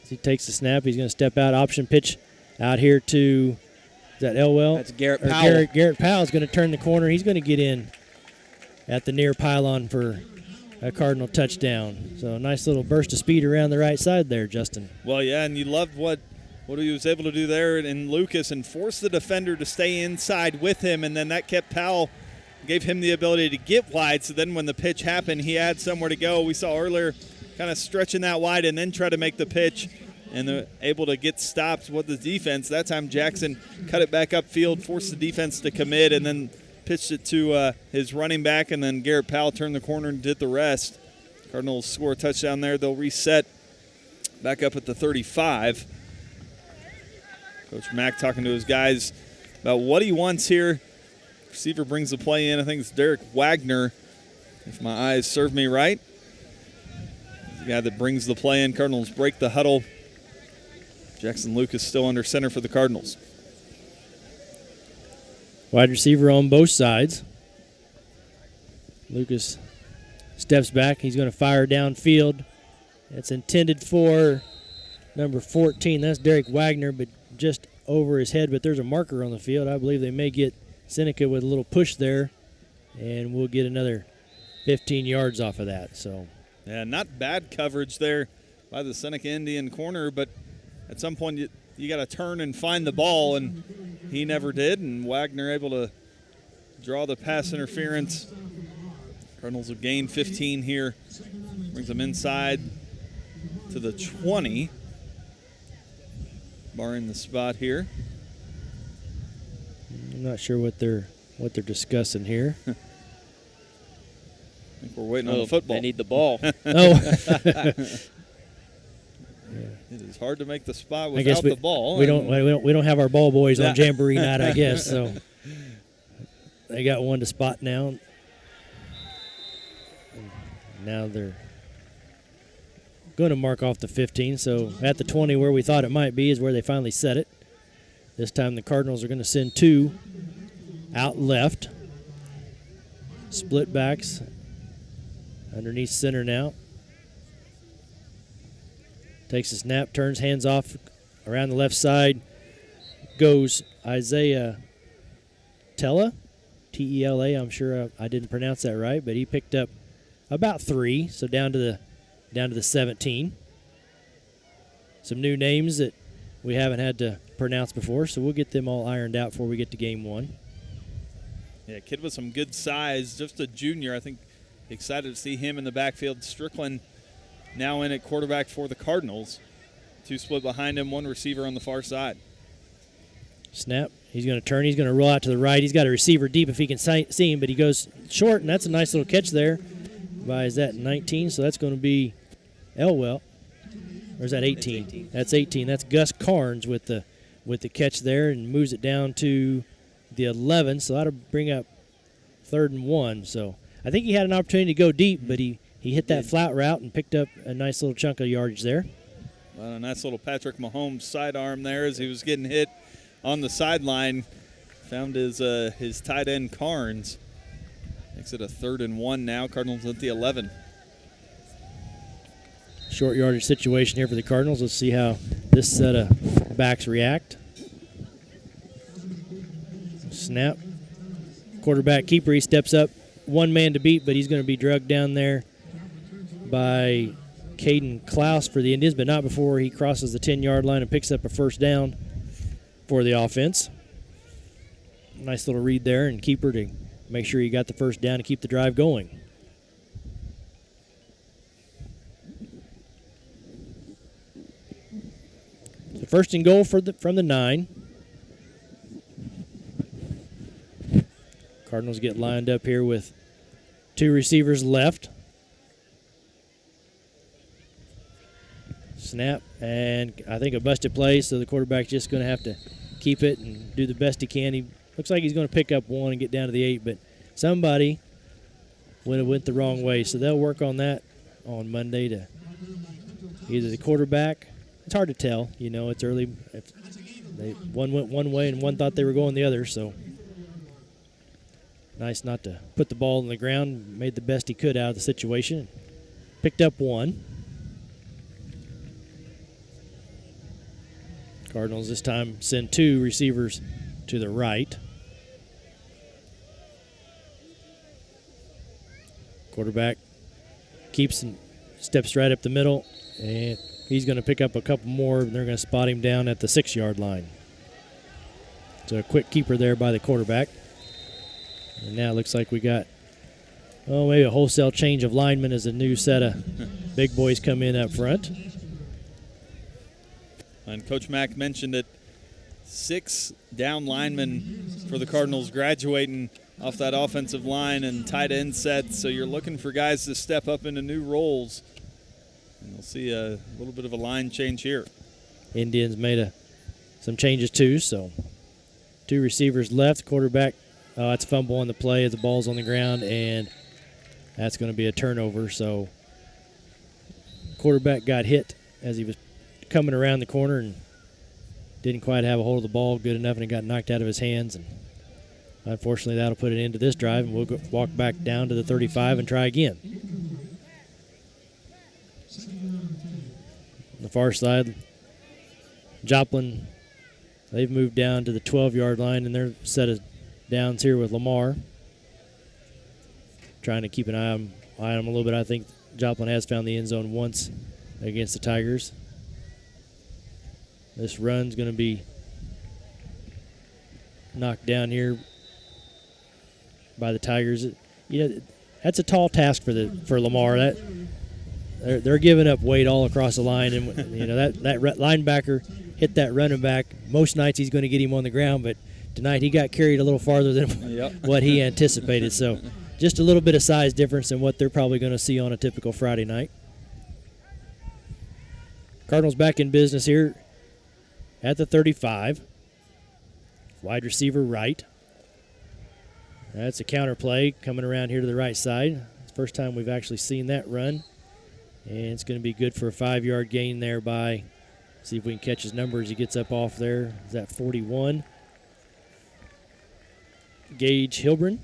As he takes the snap, he's going to step out. Option pitch out here to, is that Elwell? That's Garrett Powell. Garrett Powell is going to turn the corner. He's going to get in at the near pylon for a Cardinal touchdown. So a nice little burst of speed around the right side there, Justin. Well, yeah, and you loved what he was able to do there in Lucas and force the defender to stay inside with him, and then that kept Powell, gave him the ability to get wide, so then when the pitch happened, he had somewhere to go. We saw earlier kind of stretching that wide and then try to make the pitch, and they're able to get stopped with the defense. That time Jackson cut it back upfield, forced the defense to commit, and then pitched it to his running back, and then Garrett Powell turned the corner and did the rest. Cardinals score a touchdown there. They'll reset back up at the 35. Coach Mack talking to his guys about what he wants here. Receiver brings the play in. I think it's Derek Wagner, if my eyes serve me right. The guy that brings the play in. Cardinals break the huddle. Jackson Lucas still under center for the Cardinals. Wide receiver on both sides. Lucas steps back. He's going to fire downfield. It's intended for number 14. That's Derek Wagner, but just over his head, but there's a marker on the field. I believe they may get Seneca with a little push there, and we'll get another 15 yards off of that. So, yeah, not bad coverage there by the Seneca Indian corner, but at some point you got to turn and find the ball, and he never did, and Wagner able to draw the pass interference. Cardinals will gain 15 here. Brings them inside to the 20. Barring the spot here. I'm not sure what they're discussing here. I think we're waiting on the football. They need the ball. It is hard to make the spot without the ball. We don't have our ball boys on Jamboree night, I guess. So they got one to spot now. And now they're going to mark off the 15. So at the 20, where we thought it might be, is where they finally set it. This time the Cardinals are going to send 2 out left. Split backs underneath center now. Takes a snap, turns, hands off around the left side. Goes Isaiah Tella, T-E-L-A. I'm sure I didn't pronounce that right, but he picked up about 3, so down to the 17. Some new names that we haven't had to pronounce before, so we'll get them all ironed out before we get to game 1. Yeah, kid with some good size, just a junior. I think excited to see him in the backfield. Strickland now in at quarterback for the Cardinals. 2 split behind him, 1 receiver on the far side. Snap. He's going to turn. He's going to roll out to the right. He's got a receiver deep if he can see him, but he goes short, and that's a nice little catch there by, is that 19? So that's going to be Elwell. Or is that 18? That's 18. That's Gus Carnes with the catch there, and moves it down to the 11. So that'll bring up 3rd and 1. So I think he had an opportunity to go deep, but he hit that flat route and picked up a nice little chunk of yardage there. Well, a nice little Patrick Mahomes sidearm there as he was getting hit on the sideline. Found his tight end Carnes. Makes it a 3rd and 1 now. Cardinals at the 11. Short yardage situation here for the Cardinals. Let's see how this set of backs react. Snap. Quarterback keeper, he steps up. 1 man to beat, but he's going to be drugged down there by Caden Klaus for the Indians, but not before he crosses the 10-yard line and picks up a 1st down for the offense. Nice little read there, and keeper to make sure he got the 1st down to keep the drive going. So 1st and goal from the 9. Cardinals get lined up here with 2 receivers left. Snap, and I think a busted play, so the quarterback's just going to have to keep it and do the best he can. He looks like he's going to pick up 1 and get down to the 8, but somebody went the wrong way, so they'll work on that on Monday to either the quarterback. It's hard to tell, it's early. One went one way and one thought they were going the other, so nice not to put the ball on the ground. Made the best he could out of the situation. Picked up 1. Cardinals this time send 2 receivers to the right. Quarterback keeps and steps right up the middle, and he's going to pick up a couple more, and they're going to spot him down at the 6-yard line. So a quick keeper there by the quarterback. And now it looks like we got, maybe a wholesale change of linemen as a new set of big boys come in up front. And Coach Mack mentioned it, 6 down linemen for the Cardinals graduating off that offensive line and tight end set. So you're looking for guys to step up into new roles. And we'll see a little bit of a line change here. Indians made some changes too. So 2 receivers left. Quarterback, it's a fumble on the play as the ball's on the ground, and that's going to be a turnover. So quarterback got hit as he was coming around the corner and didn't quite have a hold of the ball good enough, and it got knocked out of his hands. And unfortunately, that'll put an end to this drive, and we'll walk back down to the 35 and try again. On the far side, Joplin They've moved down to the 12-yard line in their set of downs here with Lamar. Trying to keep an eye on them a little bit. I think Joplin has found the end zone once against the Tigers. This run's going to be knocked down here by the Tigers. That's a tall task for Lamar. They're giving up weight all across the line, and that linebacker hit that running back. Most nights he's going to get him on the ground, but tonight he got carried a little farther than what he anticipated. So just a little bit of size difference than what they're probably going to see on a typical Friday night. Cardinals back in business here at the 35. Wide receiver right. That's a counter play coming around here to the right side. It's the first time we've actually seen that run. And it's going to be good for a 5-yard gain there by, see if we can catch his number as he gets up off there. Is that 41? Gage Hilburn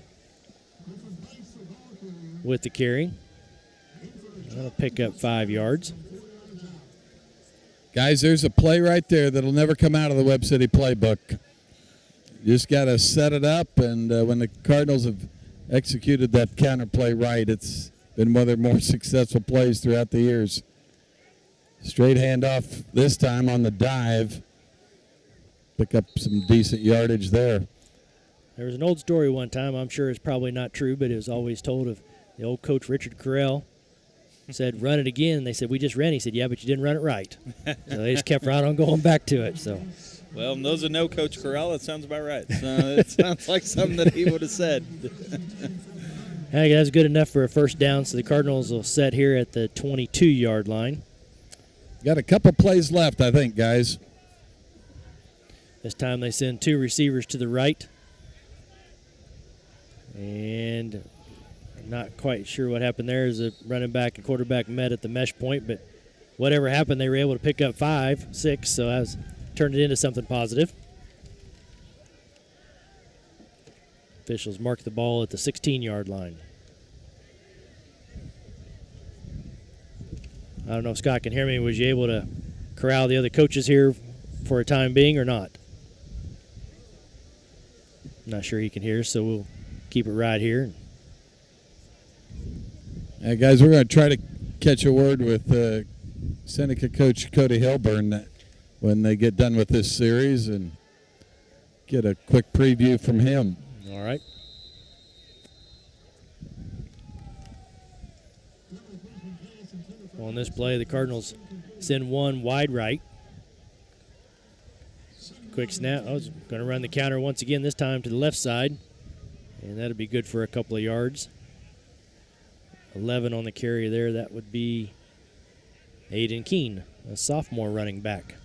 with the carry. That'll pick up 5 yards. Guys, there's a play right there that'll never come out of the Webb City playbook. You just got to set it up, and when the Cardinals have executed that counter play right, it's been one of their more successful plays throughout the years. Straight handoff this time on the dive. Pick up some decent yardage there. There was an old story one time, I'm sure it's probably not true, but it was always told of the old coach Richard Correll. Said, run it again. They said, we just ran. He said, yeah, but you didn't run it right. So they just kept right on going back to it. So, well, and those who know Coach Corral, that sounds about right. So it sounds like something that he would have said. Hey, that's good enough for a first down. So the Cardinals will set here at the 22-yard line. Got a couple plays left, I think, guys. This time they send 2 receivers to the right. And I'm not quite sure what happened there as a running back and quarterback met at the mesh point, but whatever happened, they were able to pick up 5, 6, so that was turned it into something positive. Officials mark the ball at the 16-yard line. I don't know if Scott can hear me. Was you able to corral the other coaches here for a time being or not? I'm not sure he can hear, so we'll keep it right here. Guys, we're going to try to catch a word with Seneca coach Cody Hilburn when they get done with this series and get a quick preview from him. All right. On this play, the Cardinals send 1 wide right. Quick snap. I was going to run the counter once again, this time to the left side. And that'll be good for a couple of yards. 11 on the carry there. That would be Aiden Keene, a sophomore running back.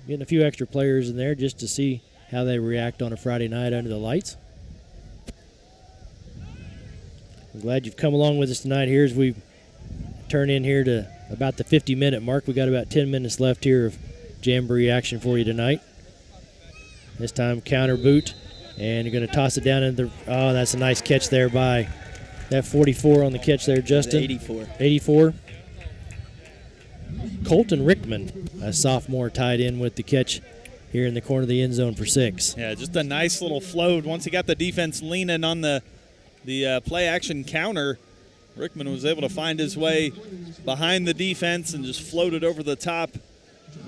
Getting a few extra players in there just to see how they react on a Friday night under the lights. I'm glad you've come along with us tonight here as we turn in here to about the 50-minute mark. We got about 10 minutes left here of Jamboree action for you tonight. This time counter boot, and you're going to toss it down into the, oh, that's a nice catch there by that 44 on the catch there, Justin. 84. Colton Rickman, a sophomore, tied in with the catch here in the corner of the end zone for 6. Yeah, just a nice little float. Once he got the defense leaning on the play action counter, Rickman was able to find his way behind the defense and just floated over the top.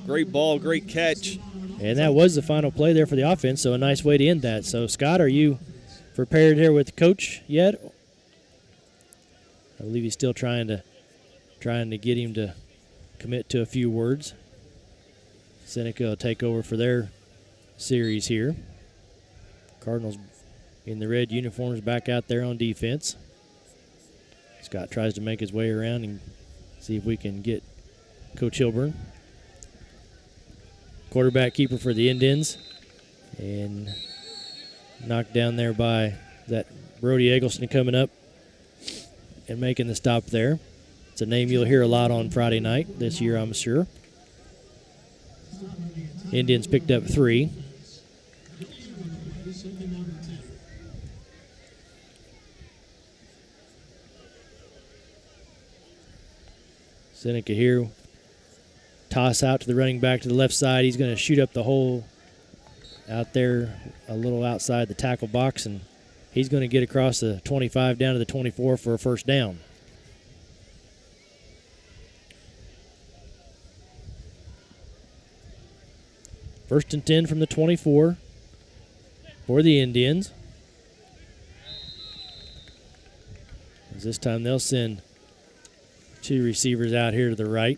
Great ball, great catch. And that was the final play there for the offense, so a nice way to end that. So, Scott, are you prepared here with the coach yet? I believe he's still trying to get him to commit to a few words. Seneca will take over for their series here. Cardinals in the red uniforms back out there on defense. Scott tries to make his way around and see if we can get Coach Hilburn. Quarterback keeper for the Indians. And knocked down there by that Brody Eggleston coming up and making the stop there. It's a name you'll hear a lot on Friday night this year, I'm sure. Indians picked up 3. Seneca here Toss out to the running back to the left side. He's going to shoot up the hole out there a little outside the tackle box, and he's going to get across the 25 down to the 24 for a first down. First and 10 from the 24 for the Indians. As this time they'll send two receivers out here to the right.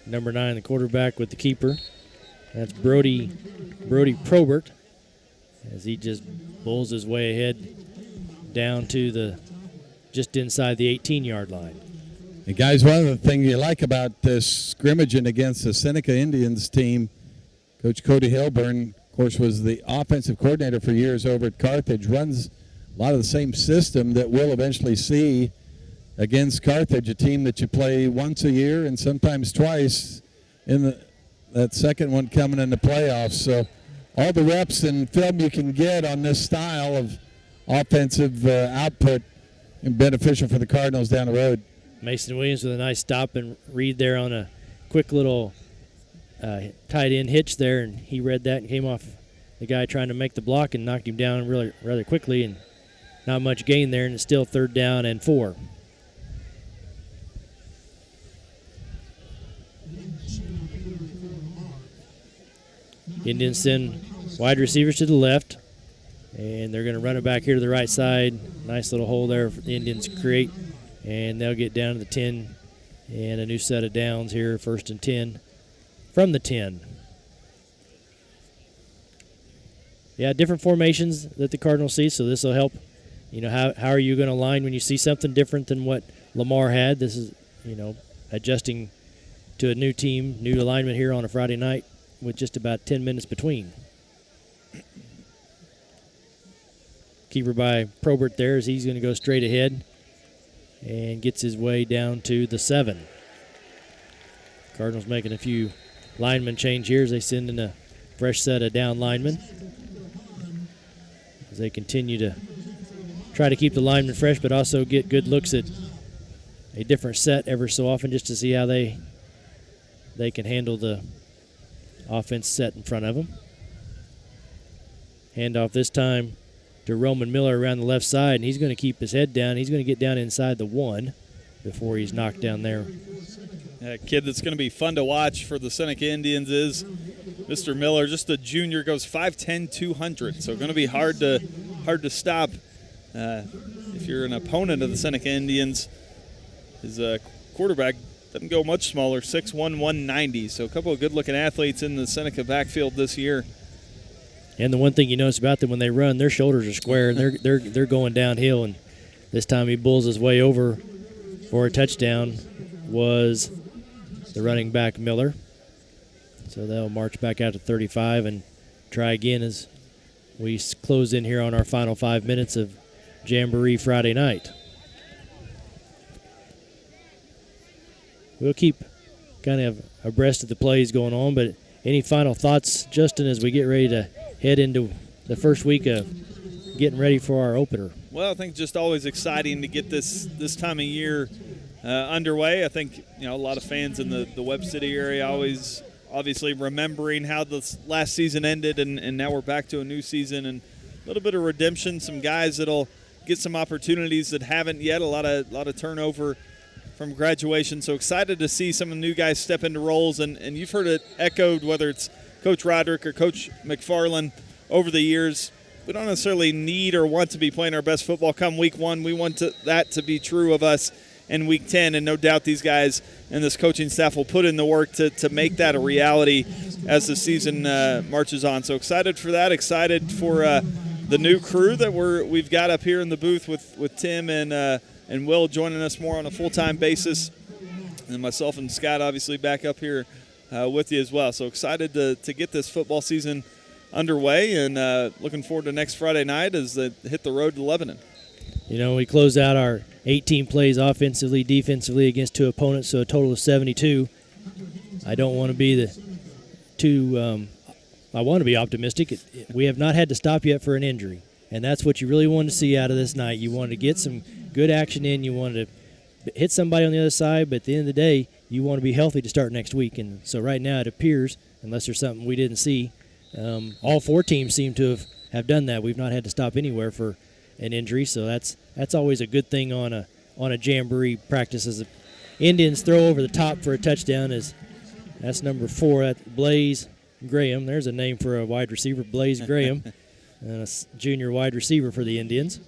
Number 9, the quarterback with the keeper. That's Brody Probert, as he just bulls his way ahead down to just inside the 18-yard line. And guys, one of the things you like about this scrimmaging against the Seneca Indians team, Coach Cody Hilburn, of course, was the offensive coordinator for years over at Carthage, runs a lot of the same system that we'll eventually see against Carthage, a team that you play once a year and sometimes twice in that second one coming in the playoffs. So all the reps and film you can get on this style of offensive output and beneficial for the Cardinals down the road. Mason Williams with a nice stop and read there on a quick little tight end hitch there, and he read that and came off the guy trying to make the block and knocked him down really rather quickly, and not much gain there, and it's still 3rd down and 4. Indians send wide receivers to the left, and they're going to run it back here to the right side. Nice little hole there for the Indians to create, and they'll get down to the 10 and a new set of downs here, 1st and 10 from the 10. Yeah, different formations that the Cardinals see, so this will help. You know, how are you going to line when you see something different than what Lamar had? This is, you know, adjusting to a new team, new alignment here on a Friday night with just about 10 minutes between. Keeper by Probert there as he's going to go straight ahead and gets his way down to the 7. Cardinals making a few lineman change here as they send in a fresh set of down linemen as they continue to try to keep the linemen fresh but also get good looks at a different set ever so often just to see how they can handle the offense set in front of them. Handoff this time to Roman Miller around the left side, and he's going to keep his head down. He's going to get down inside the 1 before he's knocked down there. A kid that's going to be fun to watch for the Seneca Indians is Mr. Miller, just a junior, goes 5'10", 200, so going to be hard to stop if you're an opponent of the Seneca Indians. His quarterback doesn't go much smaller, 6'1", 190, so a couple of good-looking athletes in the Seneca backfield this year. And the one thing you notice about them when they run, their shoulders are square and they're going downhill. And this time he bulls his way over for a touchdown was the running back Miller. So they'll march back out to 35 and try again as we close in here on our final 5 minutes of Jamboree Friday night. We'll keep kind of abreast of the plays going on, but any final thoughts, Justin, as we get ready to head into the first week of getting ready for our opener? Well, I think just always exciting to get this time of year underway. I think, you know, a lot of fans in the Webb City area always obviously remembering how the last season ended, and now we're back to a new season and a little bit of redemption, some guys that'll get some opportunities that haven't yet, a lot of turnover from graduation. So excited to see some of the new guys step into roles, and you've heard it echoed, whether it's Coach Roderick or Coach McFarland over the years. We don't necessarily need or want to be playing our best football come week 1. We want that to be true of us in week 10, and no doubt these guys and this coaching staff will put in the work to make that a reality as the season marches on. So excited for that, excited for the new crew that we've got up here in the booth with Tim and Will joining us more on a full-time basis, and myself and Scott obviously back up here with you as well. So excited to get this football season underway, and looking forward to next Friday night as they hit the road to Lebanon. You know, we close out our 18 plays offensively, defensively against 2 opponents, so a total of 72. I don't want to be I want to be optimistic. We have not had to stop yet for an injury, and that's what you really wanted to see out of this night. You wanted to get some good action in. You wanted to hit somebody on the other side, but at the end of the day, you want to be healthy to start next week. And so right now it appears, unless there's something we didn't see, all 4 teams seem to have done that. We've not had to stop anywhere for an injury, so that's always a good thing on a Jamboree practice. As the Indians throw over the top for a touchdown, that's number 4, that's Blaze Graham. There's a name for a wide receiver, Blaze Graham, and a junior wide receiver for the Indians.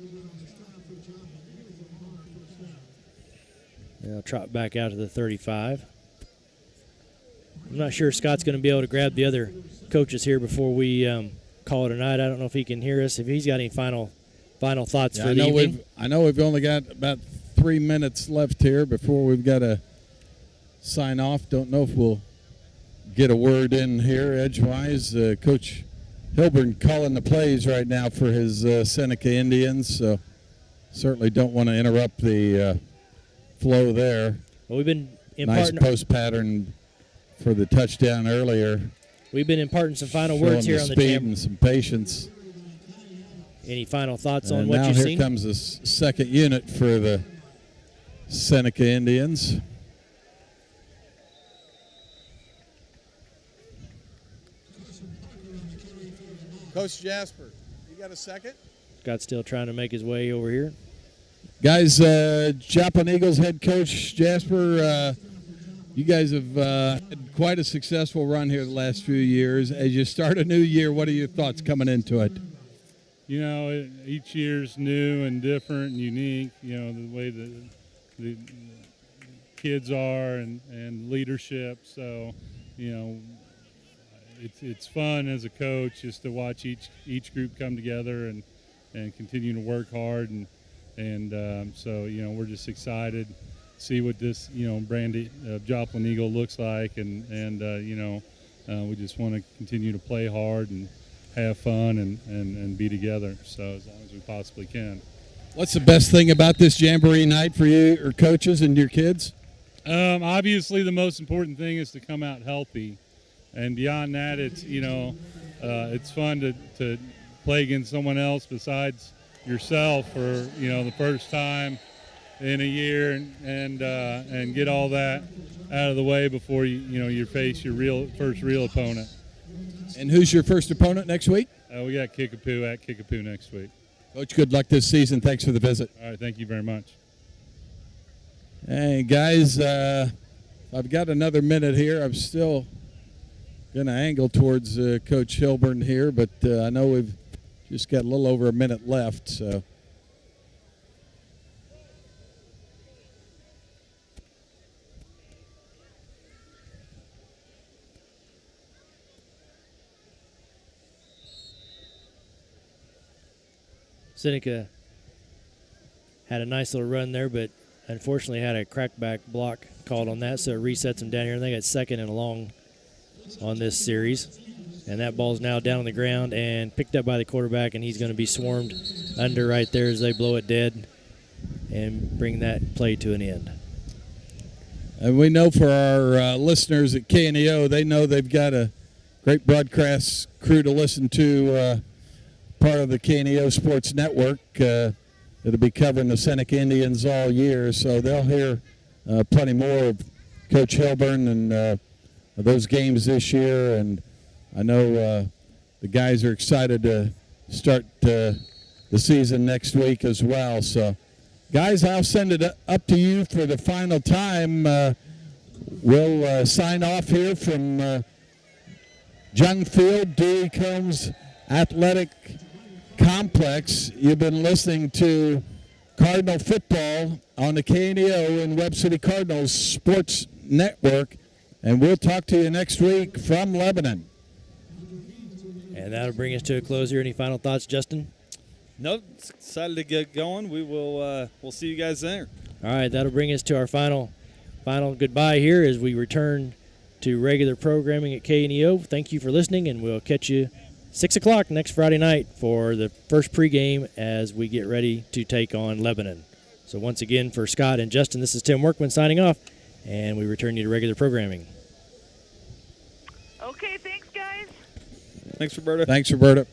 Now trot back out to the 35. I'm not sure Scott's going to be able to grab the other coaches here before we call it a night. I don't know if he can hear us, if he's got any final thoughts for the evening. I know we've only got about 3 minutes left here before we've got to sign off. Don't know if we'll get a word in here edgewise. Coach Hilburn calling the plays right now for his Seneca Indians, so certainly don't want to interrupt the flow there. Well, we've been nice post pattern for the touchdown earlier. We've been imparting some final words here on the speed and some patience. Any final thoughts on and what now you've here seen? Comes the second unit for the Seneca Indians. Coach Jasper, you got a second? Scott's still trying to make his way over here. Guys, Joplin Eagles head coach Jasper, you guys have had quite a successful run here the last few years. As you start a new year, what are your thoughts coming into it? You know, each year's new and different and unique, you know, the way the kids are and leadership. So, you know, it's fun as a coach just to watch each group come together and continue to work hard. And so, you know, we're just excited to see what this, you know, brand Joplin Eagle looks like. And you know, we just want to continue to play hard and have fun and be together, so as long as we possibly can. What's the best thing about this Jamboree night for you or coaches and your kids? Obviously the most important thing is to come out healthy, and beyond that, it's, you know, it's fun to play against someone else besides yourself for, you know, the first time in a year and get all that out of the way before you face your first real opponent. And who's your first opponent next week? We got Kickapoo at Kickapoo next week. Coach, good luck this season. Thanks for the visit. All right, thank you very much. Hey, guys, I've got another minute here. I'm still going to angle towards Coach Hilburn here, but I know we've just got a little over a minute left, so. Seneca had a nice little run there, but unfortunately had a crackback block called on that, so it resets them down here. And they got second and long on this series. And that ball's now down on the ground and picked up by the quarterback, and he's going to be swarmed under right there as they blow it dead and bring that play to an end. And we know for our listeners at KNEO, they know they've got a great broadcast crew to listen to, part of the KNEO Sports Network. It'll be covering the Seneca Indians all year, so they'll hear plenty more of Coach Hilburn and those games this year. And I know the guys are excited to start the season next week as well. So, guys, I'll send it up to you for the final time. We'll sign off here from Jung Field, Dewey Combs Athletic Complex. You've been listening to Cardinal Football on the KNEO and Webb City Cardinals Sports Network, and we'll talk to you next week from Lebanon. And that'll bring us to a close here. Any final thoughts, Justin? Nope, excited to get going. We'll see you guys there. All right, that'll bring us to our final goodbye here as we return to regular programming at KNEO. Thank you for listening, and we'll catch you 6 o'clock next Friday night for the first pregame as we get ready to take on Lebanon. So once again, for Scott and Justin, this is Tim Workman signing off, and we return you to regular programming. Okay, thanks, guys. Thanks, Roberta. Thanks, Roberta.